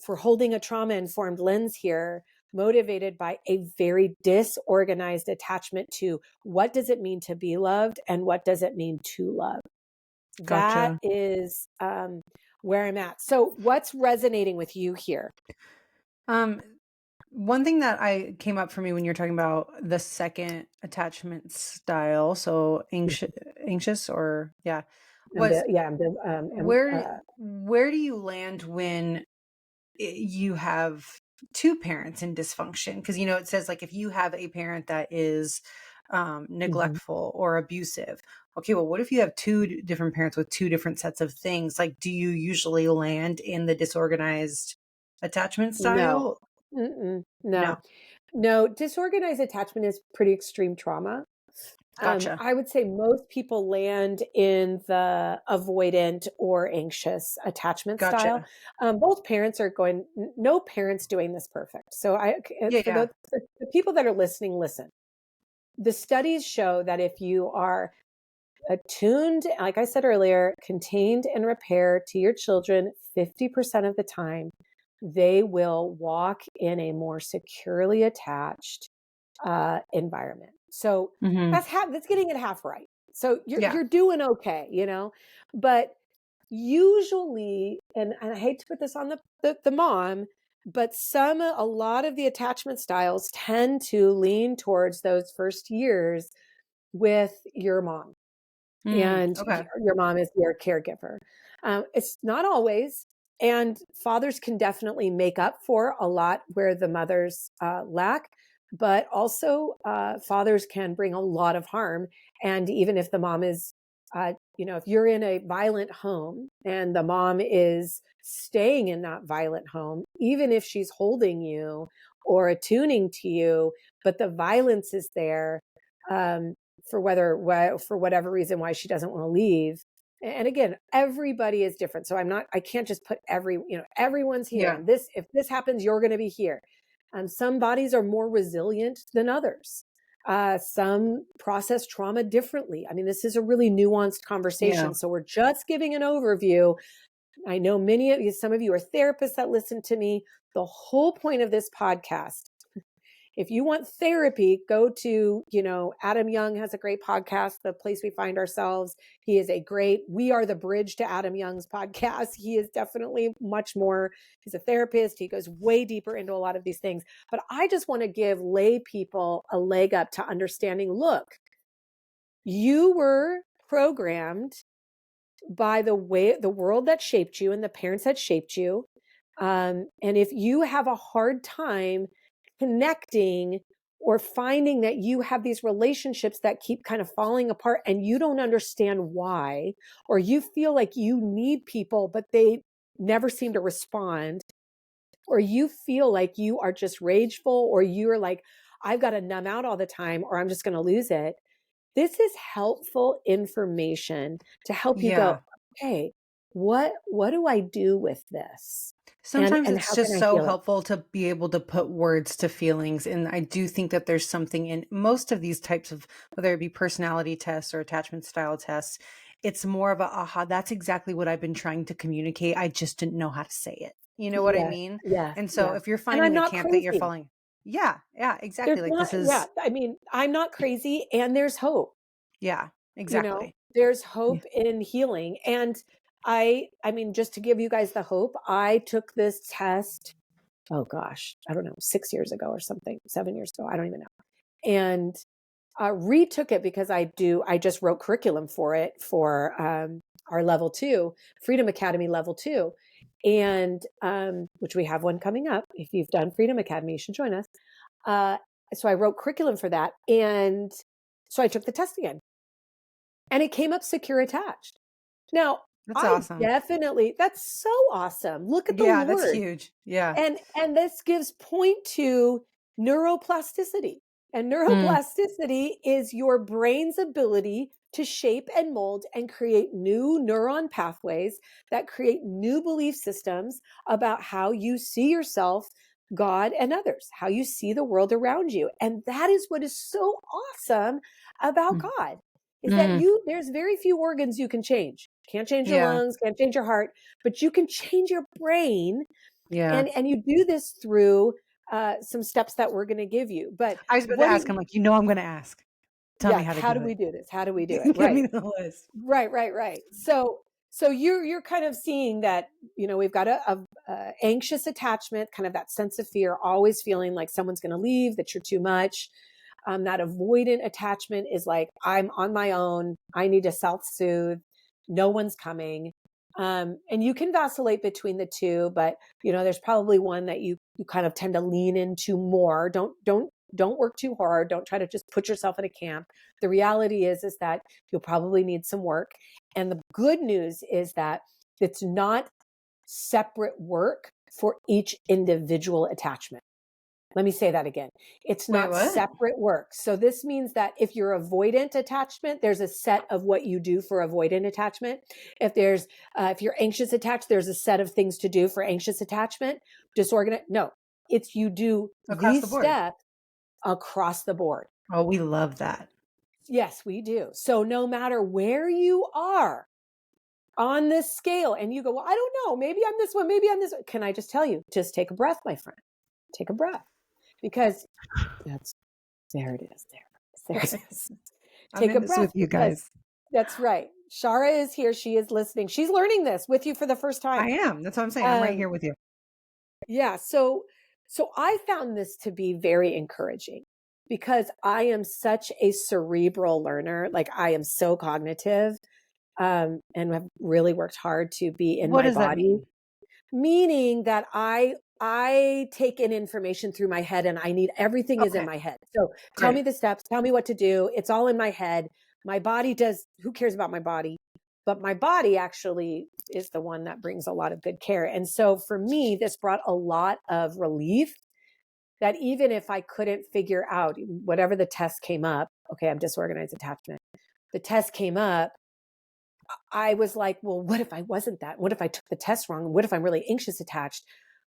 for holding a trauma informed lens here, motivated by a very disorganized attachment to what does it mean to be loved and what does it mean to love. That Gotcha. is where I'm at. So, what's resonating with you here? Um, One thing that I came up for me when you're talking about the second attachment style, so anxious or yeah, was where where do you land when you have two parents in dysfunction? Because it says like if you have a parent that is mhm. neglectful or abusive. Okay, well, what if you have two different parents with two different sets of things? Like, do you usually land in the disorganized attachment No. style? No. No. No, disorganized attachment is pretty extreme trauma. Gotcha. I would say most people land in the avoidant or anxious attachment style. Gotcha. Both parents are no parent's doing this perfect. So Yeah, for yeah. the people that are listening, listen. The studies show that if you are attuned, like I said earlier, contained and repair to your children 50% of the time, they will walk in a more securely attached environment. So Mhm. that's getting it half right. So Yeah. you're doing okay, but usually, and I hate to put this on the mom, but a lot of the attachment styles tend to lean towards those first years with your mom, and Okay. your mom is your caregiver. It's not always, and fathers can definitely make up for a lot where the mothers lack, but also fathers can bring a lot of harm. And even if the mom is, if you're in a violent home and the mom is staying in that violent home, even if she's holding you or attuning to you, but the violence is there, um, for whatever reason why she doesn't want to leave. And again, everybody is different, so I can't just put everyone's here, Yeah. and this if this happens you're going to be here. Some bodies are more resilient than others. Some process trauma differently. I mean, this is a really nuanced Yeah. conversation, so we're just giving an overview. I know some of you are therapists that listen to me. The whole point of this podcast, if you want therapy, go to, Adam Young has a great podcast, The Place We Find Ourselves. We are the bridge to Adam Young's podcast. He is definitely much more, he's a therapist. He goes way deeper into a lot of these things. But I just want to give lay people a leg up to understanding, look, you were programmed by the world that shaped you and the parents that shaped you. And if you have a hard time connecting or finding that you have these relationships that keep kind of falling apart and you don't understand why, or you feel like you need people, but they never seem to respond, or you feel like you are just rageful, or you're like, I've got to numb out all the time, or I'm just going to lose it. This is helpful information to help you go, Yeah. okay, what do I do with this? And Sometimes it's how can just I so heal it? helpful to be able to put words to feelings. And I do think that there's something in most of these types of, whether it be personality tests or attachment style tests, it's more of a aha, that's exactly what I've been trying to communicate. I just didn't know how to say it. You know what I Yes, mean? yes, And so yes. if you're And I'm finding a not camp that you're crazy. following, yeah, yeah, exactly. Like this Yeah, is, I mean, I'm not crazy, and there's hope. yeah, exactly. There's Yeah. hope in healing. And I mean, just to give you guys the hope, I took this test, oh gosh, I don't know, 6 years ago or something, 7 years ago. I don't even know. And retook it because I just wrote curriculum for it for our level 2, Freedom Academy level 2. And which we have one coming up. If you've done Freedom Academy, you should join us. So I wrote curriculum for that. And so I took the test again. And it came up secure attached. Now, That's awesome. that's so awesome. Look at the Yeah, that's Lord. huge. Yeah. And this gives point to neuroplasticity. And Mm, neuroplasticity is your brain's ability to shape and mold and create new neuron pathways that create new belief systems about how you see yourself, God, and others, how you see the world around you. And that is what is so awesome about mm, God, is that mm, there's very few organs you can change. Can't change your yeah. lungs, can't change your heart, but you can change your brain. Yeah. And you do this through some steps that we're going to give you. But I was about to what do ask, you, I'm like, you know, I'm going to ask. Tell me yeah, how to how do do we do this? How do we do it? it. Give Right. me the list. Right. So you're kind of seeing that, we've got a anxious attachment, kind of that sense of fear, always feeling like someone's going to leave, that you're too much. That avoidant attachment is like, I'm on my own. I need to self-soothe. No one's coming. And you can vacillate between the two, but there's probably one that you kind of tend to lean into more. Don't work too hard. Don't try to just put yourself in a camp. The reality is that you'll probably need some work. And the good news is that it's not separate work for each individual attachment. Let me say that again. It's Wait, not what? separate work. So this means that if you're avoidant attachment, there's a set of what you do for avoidant attachment. If you're anxious attached, there's a set of things to do for anxious attachment. Disorganized, no, it's you do Across the these board. steps across the board. Oh, we love that. Yes, we do. So no matter where you are on this scale and you go, well, I don't know, maybe I'm this one, maybe I'm this one. Can I just tell you, just take a breath, my friend, take a breath, because that's, there it is. There it is. I'm Take in a this breath, with you because guys. that's right. Shara is here. She is listening. She's learning this with you for the first time. I am. That's what I'm saying. I'm right Um, here with you. yeah. So I found this to be very encouraging, because I am such a cerebral learner. Like, I am so cognitive, and have really worked hard to be in What my does that body, mean? meaning that I take in information through my head, and I need everything is in Okay, my head. So tell me great. the steps, tell me what to do. It's all in my head. My body does, who cares about my body? But my body actually is the one that brings a lot of good care. And so for me, this brought a lot of relief, that even if I couldn't figure out whatever the test came up, okay, I'm disorganized attachment. The test came up, I was like, well, what if I wasn't that? What if I took the test wrong? What if I'm really anxious attached?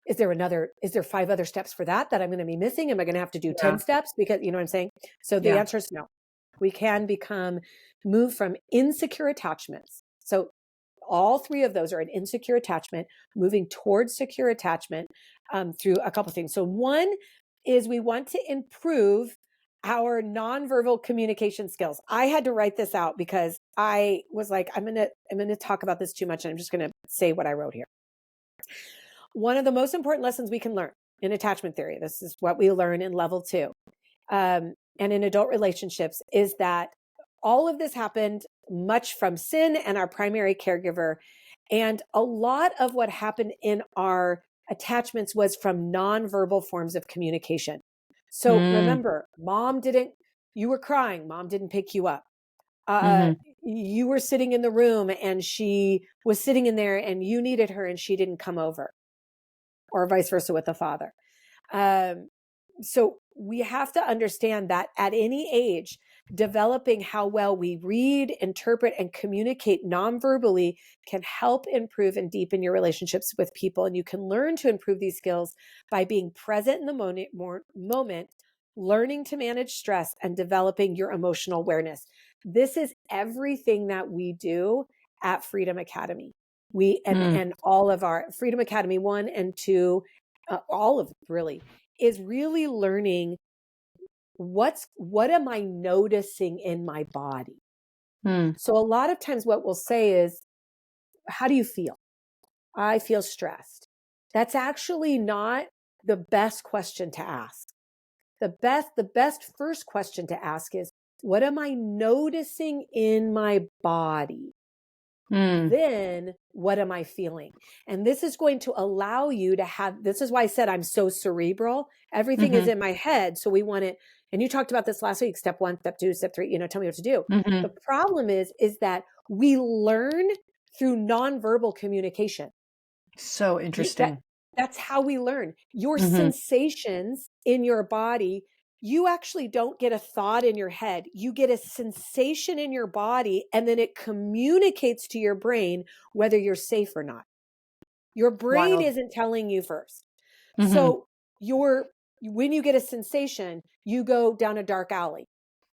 Is there 5 other steps for that I'm going to be missing? Am I going to have to do 10 Yeah. steps? Because you know what I'm saying? So the Yeah. answer is no. We can move from insecure attachments. So all 3 of those are an insecure attachment, moving towards secure attachment, through a couple of things. So one is, we want to improve our nonverbal communication skills. I had to write this out because I was like, I'm gonna talk about this too much, and I'm just gonna say what I wrote here. One of the most important lessons we can learn in attachment theory, this is what we learn in level 2, and in adult relationships, is that all of this happened much from sin and our primary caregiver. And a lot of what happened in our attachments was from nonverbal forms of communication. So Mm, remember, you were crying, mom didn't pick you up. Uh, hmm. you were sitting in the room and she was sitting in there and you needed her and she didn't come over, or vice versa with the father. Um, so we have to understand that at any age, developing how well we read, interpret, and communicate nonverbally can help improve and deepen your relationships with people. And you can learn to improve these skills by being present in the moment, learning to manage stress, and developing your emotional awareness. This is everything that we do at Freedom Academy. Mm, And all of our Freedom Academy 1 and 2, all of it really, is really learning what am I noticing in my body. mm, So a lot of times what we'll say is, how do you feel? I feel stressed. That's actually not the best question to ask. The best first question to ask is, what am I noticing in my body? Mm. Then what am I feeling? And this is going to allow you to have, this is why I said I'm so cerebral. Everything is Mhm. in my head. So we want it. And you talked about this last week, step 1, step 2, step 3, tell me what to do. The Mhm. problem is that we learn through nonverbal communication. So You, that interesting. that's how we learn. Your Mhm. sensations in your body, you actually don't get a thought in your head. You get a sensation in your body, and then it communicates to your brain whether you're safe or not. Your brain Wild. isn't telling you first. Mhm. So your when you get a sensation, you go down a dark alley.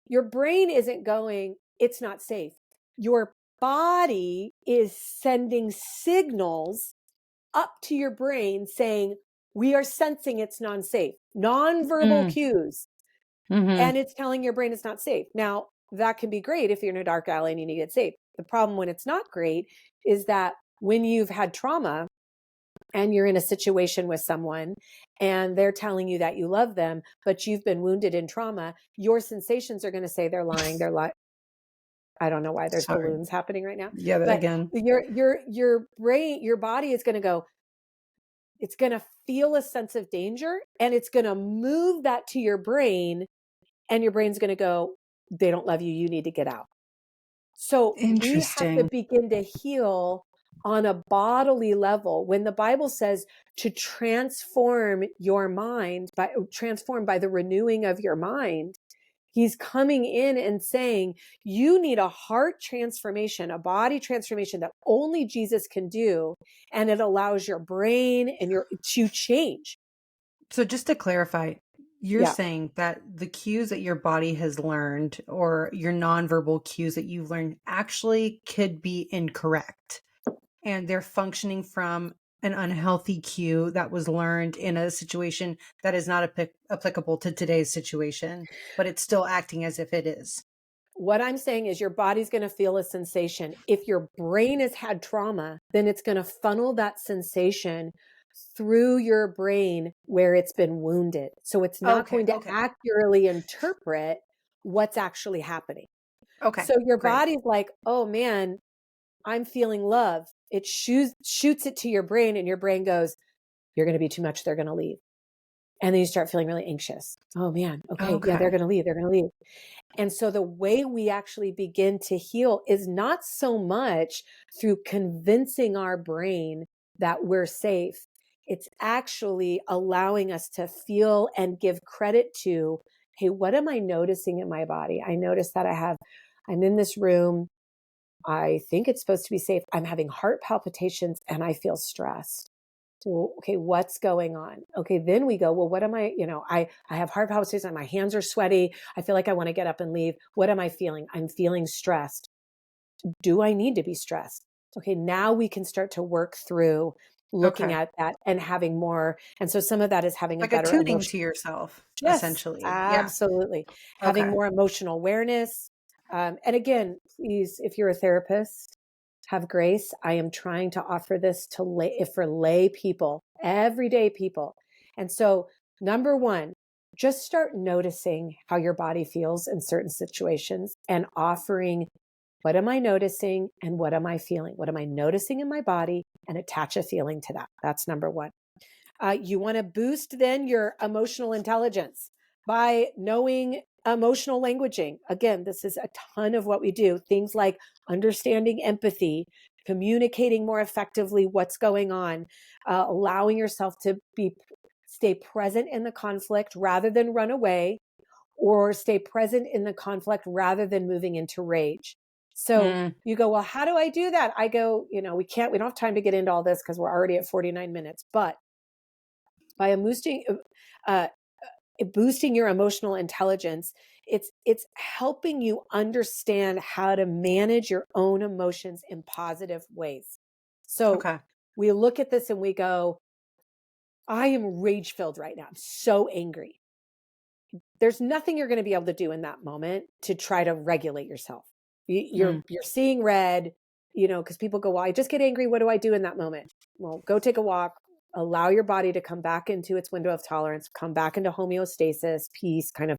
Your brain isn't going, it's not safe. Your body is sending signals up to your brain saying, we are sensing it's non-safe, non-verbal Mm. cues. Mhm. And it's telling your brain it's not safe. Now, that can be great if you're in a dark alley and you need to get safe. The problem when it's not great is that when you've had trauma and you're in a situation with someone and they're telling you that you love them, but you've been wounded in trauma, your sensations are going to say they're lying. They're lying. I don't know why there's Sorry. balloons happening right now, Yeah, that but again. your brain, your body is going to go, it's going to feel a sense of danger and it's going to move that to your brain, and your brain's going to go, they don't love you. You need to get out. So we have to Interesting. begin to heal on a bodily level. When the Bible says to transform your mind by transform by the renewing of your mind, he's coming in and saying, you need a heart transformation, a body transformation that only Jesus can do. And it allows your brain and your to change. So just to clarify, you're Yeah. saying that the cues that your body has learned or your nonverbal cues that you've learned actually could be incorrect, and they're functioning from an unhealthy cue that was learned in a situation that is not applicable to today's situation, but it's still acting as if it is. What I'm saying is your body's going to feel a sensation. If your brain has had trauma, then it's going to funnel that sensation through your brain where it's been wounded. So it's not Okay, going to okay, accurately interpret what's actually happening. okay, So your great. body's like, oh man, I'm feeling love. It shoots it to your brain, and your brain goes, you're going to be too much. They're going to leave. And then you start feeling really anxious. Oh man, okay, yeah, they're Okay. going to leave. They're going to leave. And so the way we actually begin to heal is not so much through convincing our brain that we're safe. It's actually allowing us to feel and give credit to, hey, what am I noticing in my body? I notice that I'm in this room. I think it's supposed to be safe. I'm having heart palpitations and I feel stressed. Well, okay, what's going on? Okay, then we go, well, what am I, I have heart palpitations and my hands are sweaty. I feel like I want to get up and leave. What am I feeling? I'm feeling stressed. Do I need to be stressed? Okay, now we can start to work through looking Okay. at that and having more. And so some of that is having a Like better attuning emotion. to yourself, Yes, essentially. Yeah. absolutely. Having Okay. more emotional awareness. And again, please, if you're a therapist, have grace. I am trying to offer this to for lay people, everyday people. And so, number one, just start noticing how your body feels in certain situations and offering, what am I noticing and what am I feeling? What am I noticing in my body? And attach a feeling to that. That's number one. You want to boost then your emotional intelligence by knowing emotional languaging. Again, this is a ton of what we do. Things like understanding empathy, communicating more effectively what's going on, allowing yourself to stay present in the conflict rather than run away, or stay present in the conflict rather than moving into rage. So Mm. you go, well, how do I do that? I go, we don't have time to get into all this because we're already at 49 minutes, but by uh, boosting your emotional intelligence, it's helping you understand how to manage your own emotions in positive ways. So Okay. we look at this and we go, I am rage filled right now. I'm so angry. There's nothing you're going to be able to do in that moment to try to regulate yourself. Mm. You're seeing red, because people go, well, I just get angry. What do I do in that moment? Well, go take a walk, allow your body to come back into its window of tolerance, come back into homeostasis, peace, kind of,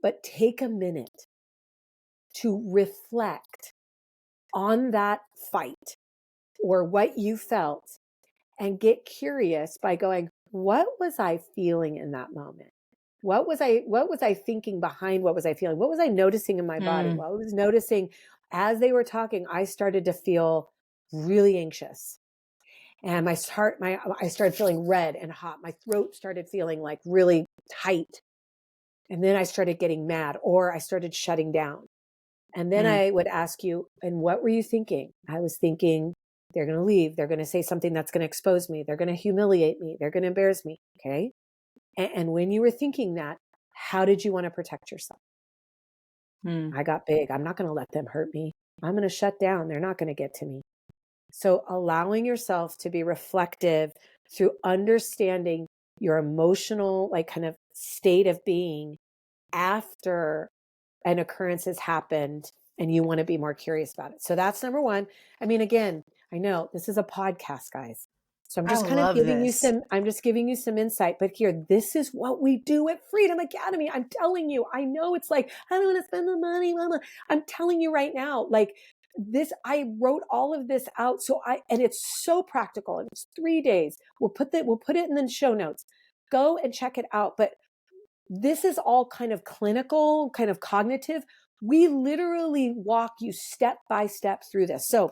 but take a minute to reflect. on that fight or what you felt and get curious by going, what was I feeling in that moment? What was I thinking behind what was I feeling? What was I noticing in my body? Mm. What I was noticing as they were talking, I started to feel really anxious. And I started feeling red and hot. My throat started feeling like really tight. And then I started getting mad or I started shutting down. And then Mm. I would ask you, and what were you thinking? I was thinking, they're going to leave. They're going to say something that's going to expose me. They're going to humiliate me. They're going to embarrass me. Okay. And when you were thinking that, how did you want to protect yourself? Mm. I got big. I'm not going to let them hurt me. I'm going to shut down. They're not going to get to me. So allowing yourself to be reflective through understanding your emotional, like kind of state of being after an occurrence has happened and you want to be more curious about it. So that's number one. I mean, again, I know this is a podcast, guys. So I love this. I'm just giving you some insight, but here, this is what we do at Freedom Academy. I'm telling you, I know it's like, I don't want to spend the money. Mama. I'm telling you right now, like this, I wrote all of this out. And it's so practical and it's 3 days. We'll put it in the show notes. Go and check it out. But this is all kind of clinical, kind of cognitive. We literally walk you step by step through this. So,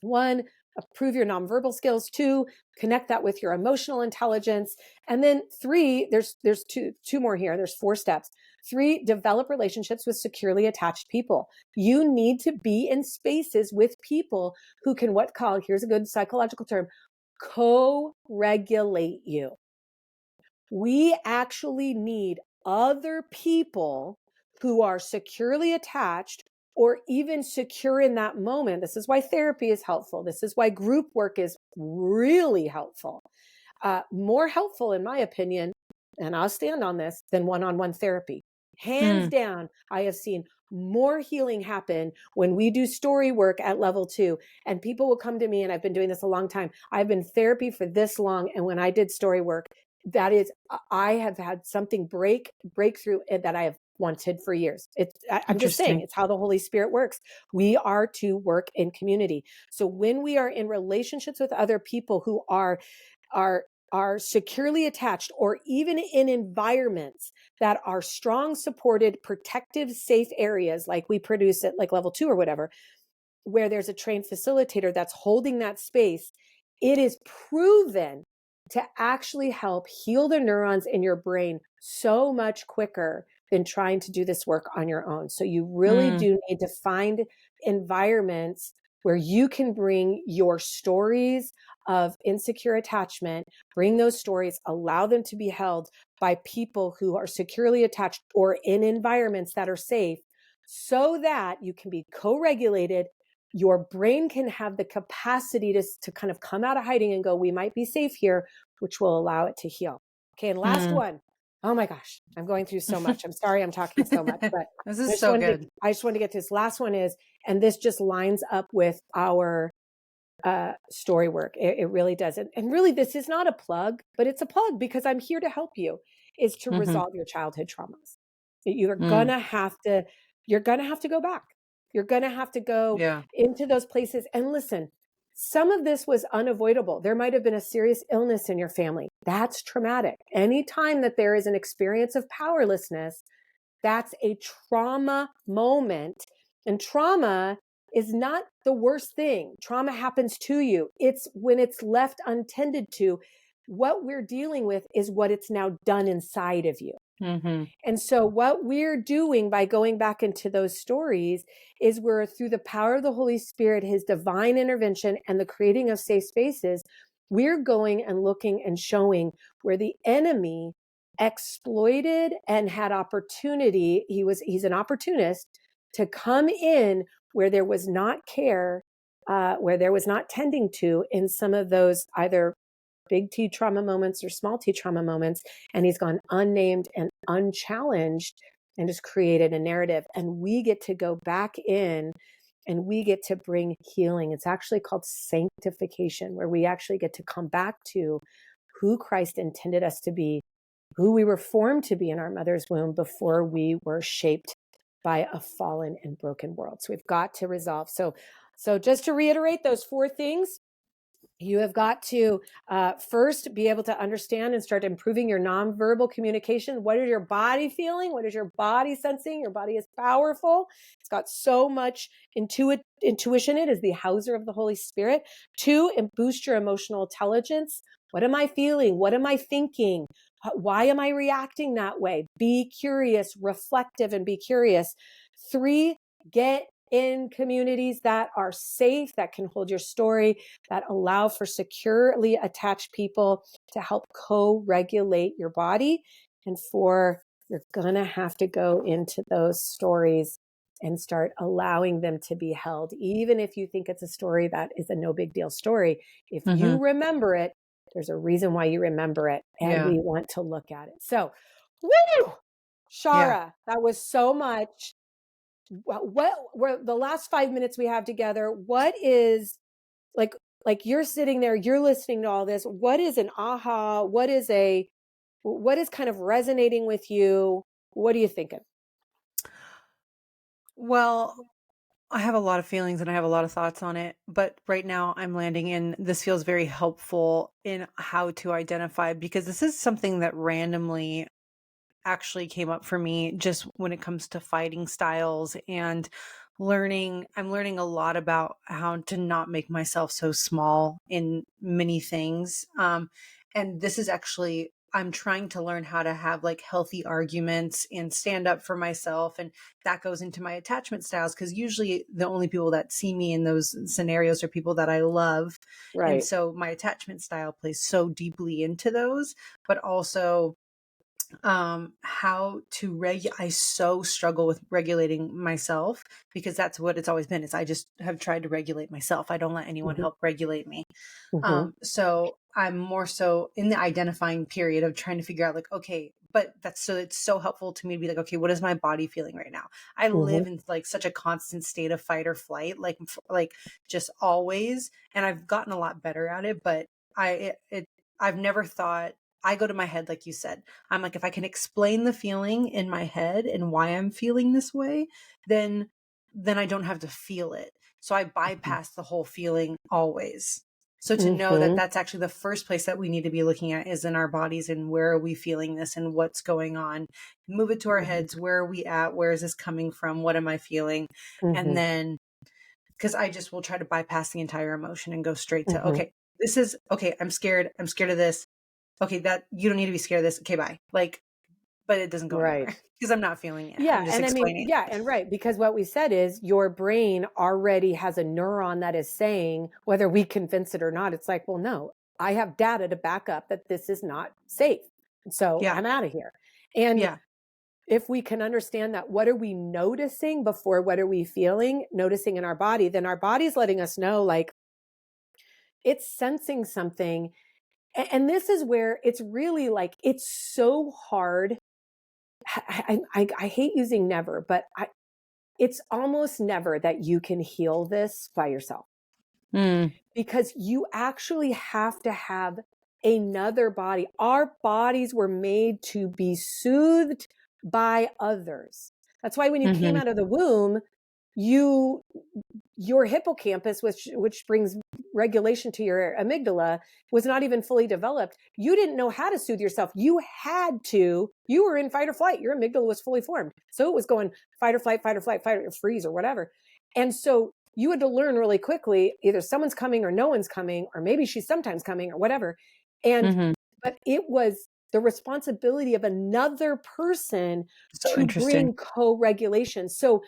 one, improve your nonverbal skills. Two, connect that with your emotional intelligence. And then three, there's two more here. There's 4 steps. 3, develop relationships with securely attached people. You need to be in spaces with people who can here's a good psychological term, co-regulate you. We actually need other people who are securely attached or even secure in that moment. This is why therapy is helpful. This is why group work is really helpful. More helpful, in my opinion, and I'll stand on this, than one-on-one therapy. Hands Mm. down, I have seen more healing happen when we do story work at level 2. And people will come to me, and I've been doing this a long time. I've been therapy for this long. And when I did story work, I have had something breakthrough that I have wanted for years. I'm just saying, Interesting. it's how the Holy Spirit works. We are to work in community. So when we are in relationships with other people who are securely attached, or even in environments that are strong, supported, protective, safe areas, like we produce at like level 2 or whatever, where there's a trained facilitator that's holding that space, it is proven to actually help heal the neurons in your brain so much quicker than trying to do this work on your own. So you really Mm. do need to find environments where you can bring your stories of insecure attachment, bring those stories, allow them to be held by people who are securely attached or in environments that are safe, so that you can be co-regulated. Your brain can have the capacity to kind of come out of hiding and go, we might be safe here, which will allow it to heal. Okay. And last Mm. one. Oh my gosh, I'm going through so much. I'm sorry I'm talking so much, but This is so good. I just wanted to get to this last one is, and this just lines up with our story work. It really does. And really, this is not a plug, but it's a plug because I'm here to help you, is to Mm-hmm. resolve your childhood traumas. You're Mm. gonna have to, go back. You're gonna have to go Yeah. into those places. And listen, some of this was unavoidable. There might have been a serious illness in your family. That's traumatic. Anytime that there is an experience of powerlessness, that's a trauma moment. And trauma is not the worst thing. Trauma happens to you. It's when it's left untended to. What we're dealing with is what it's now done inside of you. Mm-hmm. And so what we're doing by going back into those stories is we're, through the power of the Holy Spirit, his divine intervention and the creating of safe spaces, we're going and looking and showing where the enemy exploited and had opportunity. He's an opportunist to come in where there was not care, where there was not tending to, in some of those either big T trauma moments or small T trauma moments. And he's gone unnamed and unchallenged and just created a narrative. And we get to go back in and we get to bring healing. It's actually called sanctification, where we actually get to come back to who Christ intended us to be, who we were formed to be in our mother's womb before we were shaped by a fallen and broken world. So we've got to resolve. So So just to reiterate those 4 things, you have got to first be able to understand and start improving your nonverbal communication. What is your body feeling? What is your body sensing? Your body is powerful. It's got so much intuition. It is the houser of the Holy Spirit. 2, and boost your emotional intelligence. What am I feeling? What am I thinking? Why am I reacting that way? Be curious, reflective, and be curious. 3, get in communities that are safe, that can hold your story, that allow for securely attached people to help co-regulate your body. And 4, you're going to have to go into those stories and start allowing them to be held. Even if you think it's a story that is a no big deal story, if Mm-hmm. you remember it, there's a reason why you remember it. And Yeah. we want to look at it. So, woo! Yeah. Shara, that was so much. What were the last 5 minutes we have together? What is like you're sitting there, you're listening to all this. What is an aha? What is kind of resonating with you? What are you thinking? Well, I have a lot of feelings and I have a lot of thoughts on it, but right now I'm landing in this feels very helpful in how to identify because this is something that randomly actually came up for me just when it comes to fighting styles and I'm learning a lot about how to not make myself so small in many things. And this is actually I'm trying to learn how to have like healthy arguments and stand up for myself, and that goes into my attachment styles because usually the only people that see me in those scenarios are people that I love. And Right. so my attachment style plays so deeply into those, but also how to I so struggle with regulating myself because that's what it's always been is I just have tried to regulate myself. I don't let anyone Mm-hmm. help regulate me. Mm-hmm. So I'm more so in the identifying period of trying to figure out like, okay, but that's so it's so helpful to me to be like, okay, what is my body feeling right now? I Mm-hmm. live in like such a constant state of fight or flight, like just always, and I've gotten a lot better at it, but I've never thought I go to my head, like you said. I'm like, if I can explain the feeling in my head and why I'm feeling this way, then I don't have to feel it. So I bypass the whole feeling always. So to know that Mm-hmm. that's actually the first place that we need to be looking at is in our bodies and where are we feeling this and what's going on. Move it to our heads. Where are we at? Where is this coming from? What am I feeling? And Mm-hmm. then because I just will try to bypass the entire emotion and go straight to, Mm-hmm. okay, this is okay. I'm scared. I'm scared of this. Okay, that you don't need to be scared of this. Okay, bye. Like, but it doesn't go Right. anywhere because I'm not feeling it. Yeah. I'm just And I mean, explaining. yeah, and right. Because what we said is your brain already has a neuron that is saying, whether we convince it or not, it's like, well, no, I have data to back up that this is not safe. So Yeah. I'm out of here. And Yeah. if we can understand that, what are we noticing before what are we feeling, noticing in our body, then our body's letting us know, like, it's sensing something. And this is where it's really like, it's so hard. I hate using never, but it's almost never that you can heal this by yourself Mm. because you actually have to have another body. Our bodies were made to be soothed by others. That's why when you came Mhm. out of the womb, you your hippocampus, which brings regulation to your amygdala, was not even fully developed. You didn't know how to soothe yourself. You had to. You were in fight or flight. Your amygdala was fully formed, so it was going fight or flight, fight or flight, fight or freeze or whatever. And so you had to learn really quickly. Either someone's coming or no one's coming, or maybe she's sometimes coming or whatever. And Mhm. but it was the responsibility of another person So to interesting. bring co-regulation. So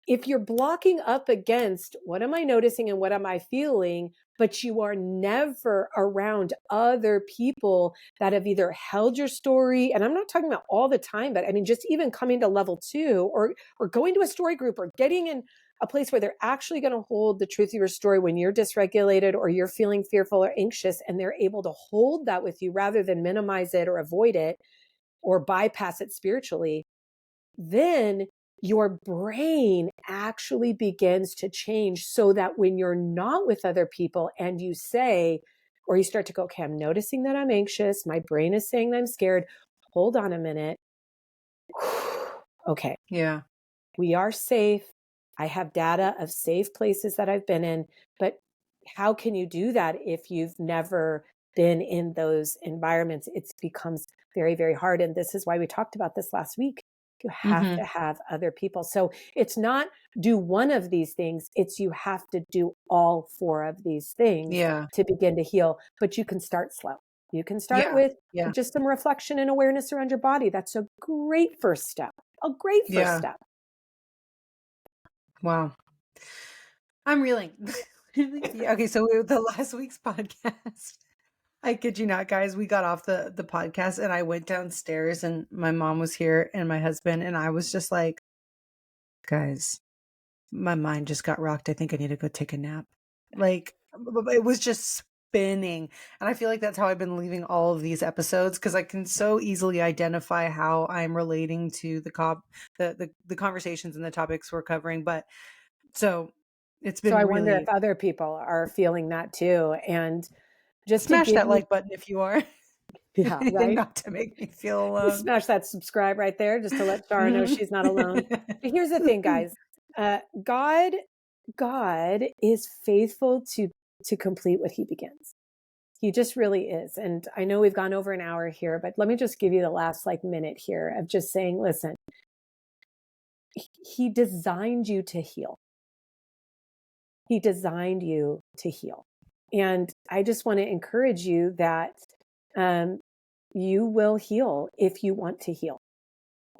if you're blocking up against what am I noticing and what am I feeling, but you are never around other people that have either held your story, and I'm not talking about all the time, but I mean, just even coming to level 2 or going to a story group or getting in a place where they're actually going to hold the truth of your story when you're dysregulated or you're feeling fearful or anxious, and they're able to hold that with you rather than minimize it or avoid it or bypass it spiritually, then your brain actually begins to change so that when you're not with other people and you say, or you start to go, okay, I'm noticing that I'm anxious. My brain is saying that I'm scared. Hold on a minute. Okay, Yeah. we are safe. I have data of safe places that I've been in, but how can you do that if you've never been in those environments? It becomes very, very hard. And this is why we talked about this last week. You have Mm-hmm. to have other people. So it's not do one of these things, it's you have to do all four of these things Yeah. to begin to heal. But you can start slow. You can start Yeah. with Yeah. just some reflection and awareness around your body. That's a great first step. A great first Yeah. step. Wow. I'm reeling. Yeah, okay, so the last week's podcast, I kid you not, guys, we got off the podcast and I went downstairs and my mom was here and my husband, and I was just like, guys, my mind just got rocked. I think I need to go take a nap. Like, it was just spinning. And I feel like that's how I've been leaving all of these episodes, because I can so easily identify how I'm relating to the conversations and the topics we're covering. But so it's So been I wonder if really. other people are feeling that too. And just to Smash give that you, like button if you are. If yeah, anything, right. not to make me feel alone. Smash that subscribe right there just to let Shara know Mhm. she's not alone. But here's the thing, guys. God, God is faithful to complete what he begins. He just really is. And I know we've gone over an hour here, but let me just give you the last like minute here of just saying, listen, he designed you to heal. He designed you to heal. And I just want to encourage you that um, you will heal if you want to heal.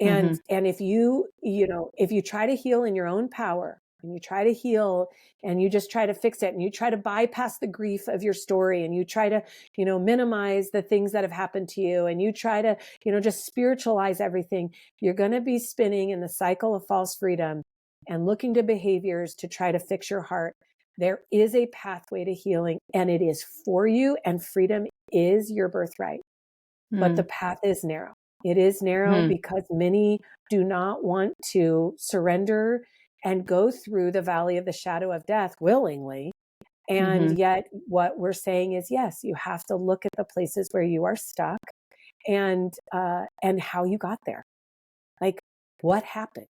Mhm. And if if you try to heal in your own power, and you try to heal and you just try to fix it, and you try to bypass the grief of your story, and you try to minimize the things that have happened to you, and you try to just spiritualize everything, you're going to be spinning in the cycle of false freedom and looking to behaviors to try to fix your heart. There is a pathway to healing, and it is for you, and freedom is your birthright, but the Mm. path is narrow. It is narrow Mhm. because many do not want to surrender and go through the valley of the shadow of death willingly. And Mhm. yet, what we're saying is, yes, you have to look at the places where you are stuck, and how you got there. Like, what happened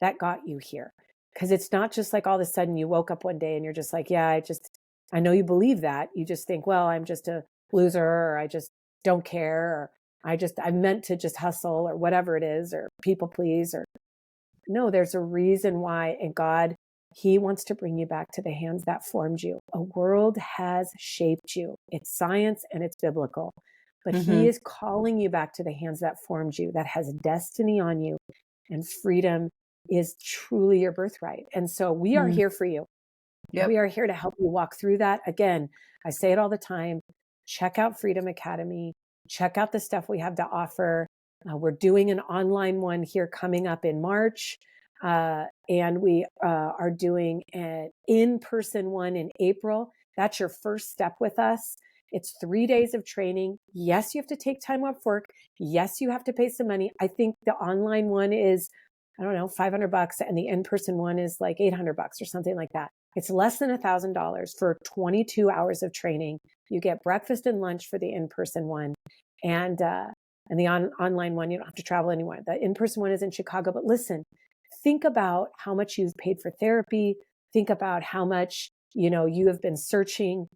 that got you here? Because it's not just like all of a sudden you woke up one day and you're just like, yeah, I know you believe that. You just think, well, I'm just a loser, or I just don't care, or I'm meant to just hustle, or whatever it is, or people please, or no, there's a reason why. And God, he wants to bring you back to the hands that formed you. A world has shaped you. It's science and it's biblical, but he Mhm. is calling you back to the hands that formed you, that has destiny on you, and freedom is truly your birthright. And so we are Mm. here for you. We Yep. are here to help you walk through that. Again, I say it all the time. Check out Freedom Academy. Check out the stuff we have to offer. We're doing an online one here coming up in March. And we are doing an in-person one in April. That's your first step with us. It's 3 days of training. Yes, you have to take time off work. Yes, you have to pay some money. I think the online one is, I don't know, $500, and the in-person one is like $800 or something like that. It's less than $1,000 for 22 hours of training. You get breakfast and lunch for the in-person one, and the online one, you don't have to travel anywhere. The in-person one is in Chicago. But listen, think about how much you've paid for therapy. Think about how much you have been searching.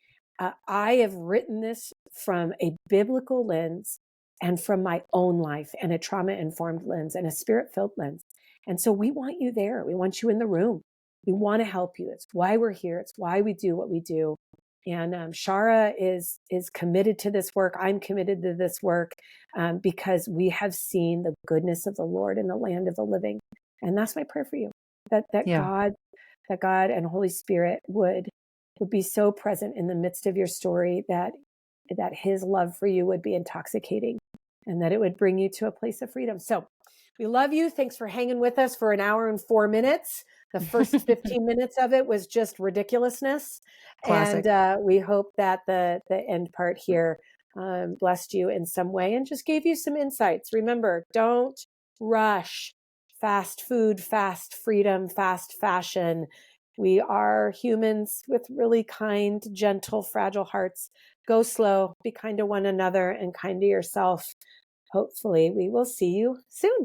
I have written this from a biblical lens and from my own life, and a trauma-informed lens and a spirit-filled lens. And so we want you there. We want you in the room. We want to help you. It's why we're here. It's why we do what we do. And Shara is committed to this work. I'm committed to this work because we have seen the goodness of the Lord in the land of the living. And that's my prayer for you, that Yeah. God and Holy Spirit would be so present in the midst of your story that his love for you would be intoxicating, and that it would bring you to a place of freedom. So we love you. Thanks for hanging with us for an hour and 4 minutes. The first 15 minutes of it was just ridiculousness. And Classic. we hope that the end part here blessed you in some way and just gave you some insights. Remember, don't rush fast food, fast freedom, fast fashion. We are humans with really kind, gentle, fragile hearts. Go slow, be kind to one another and kind to yourself. Hopefully, we will see you soon.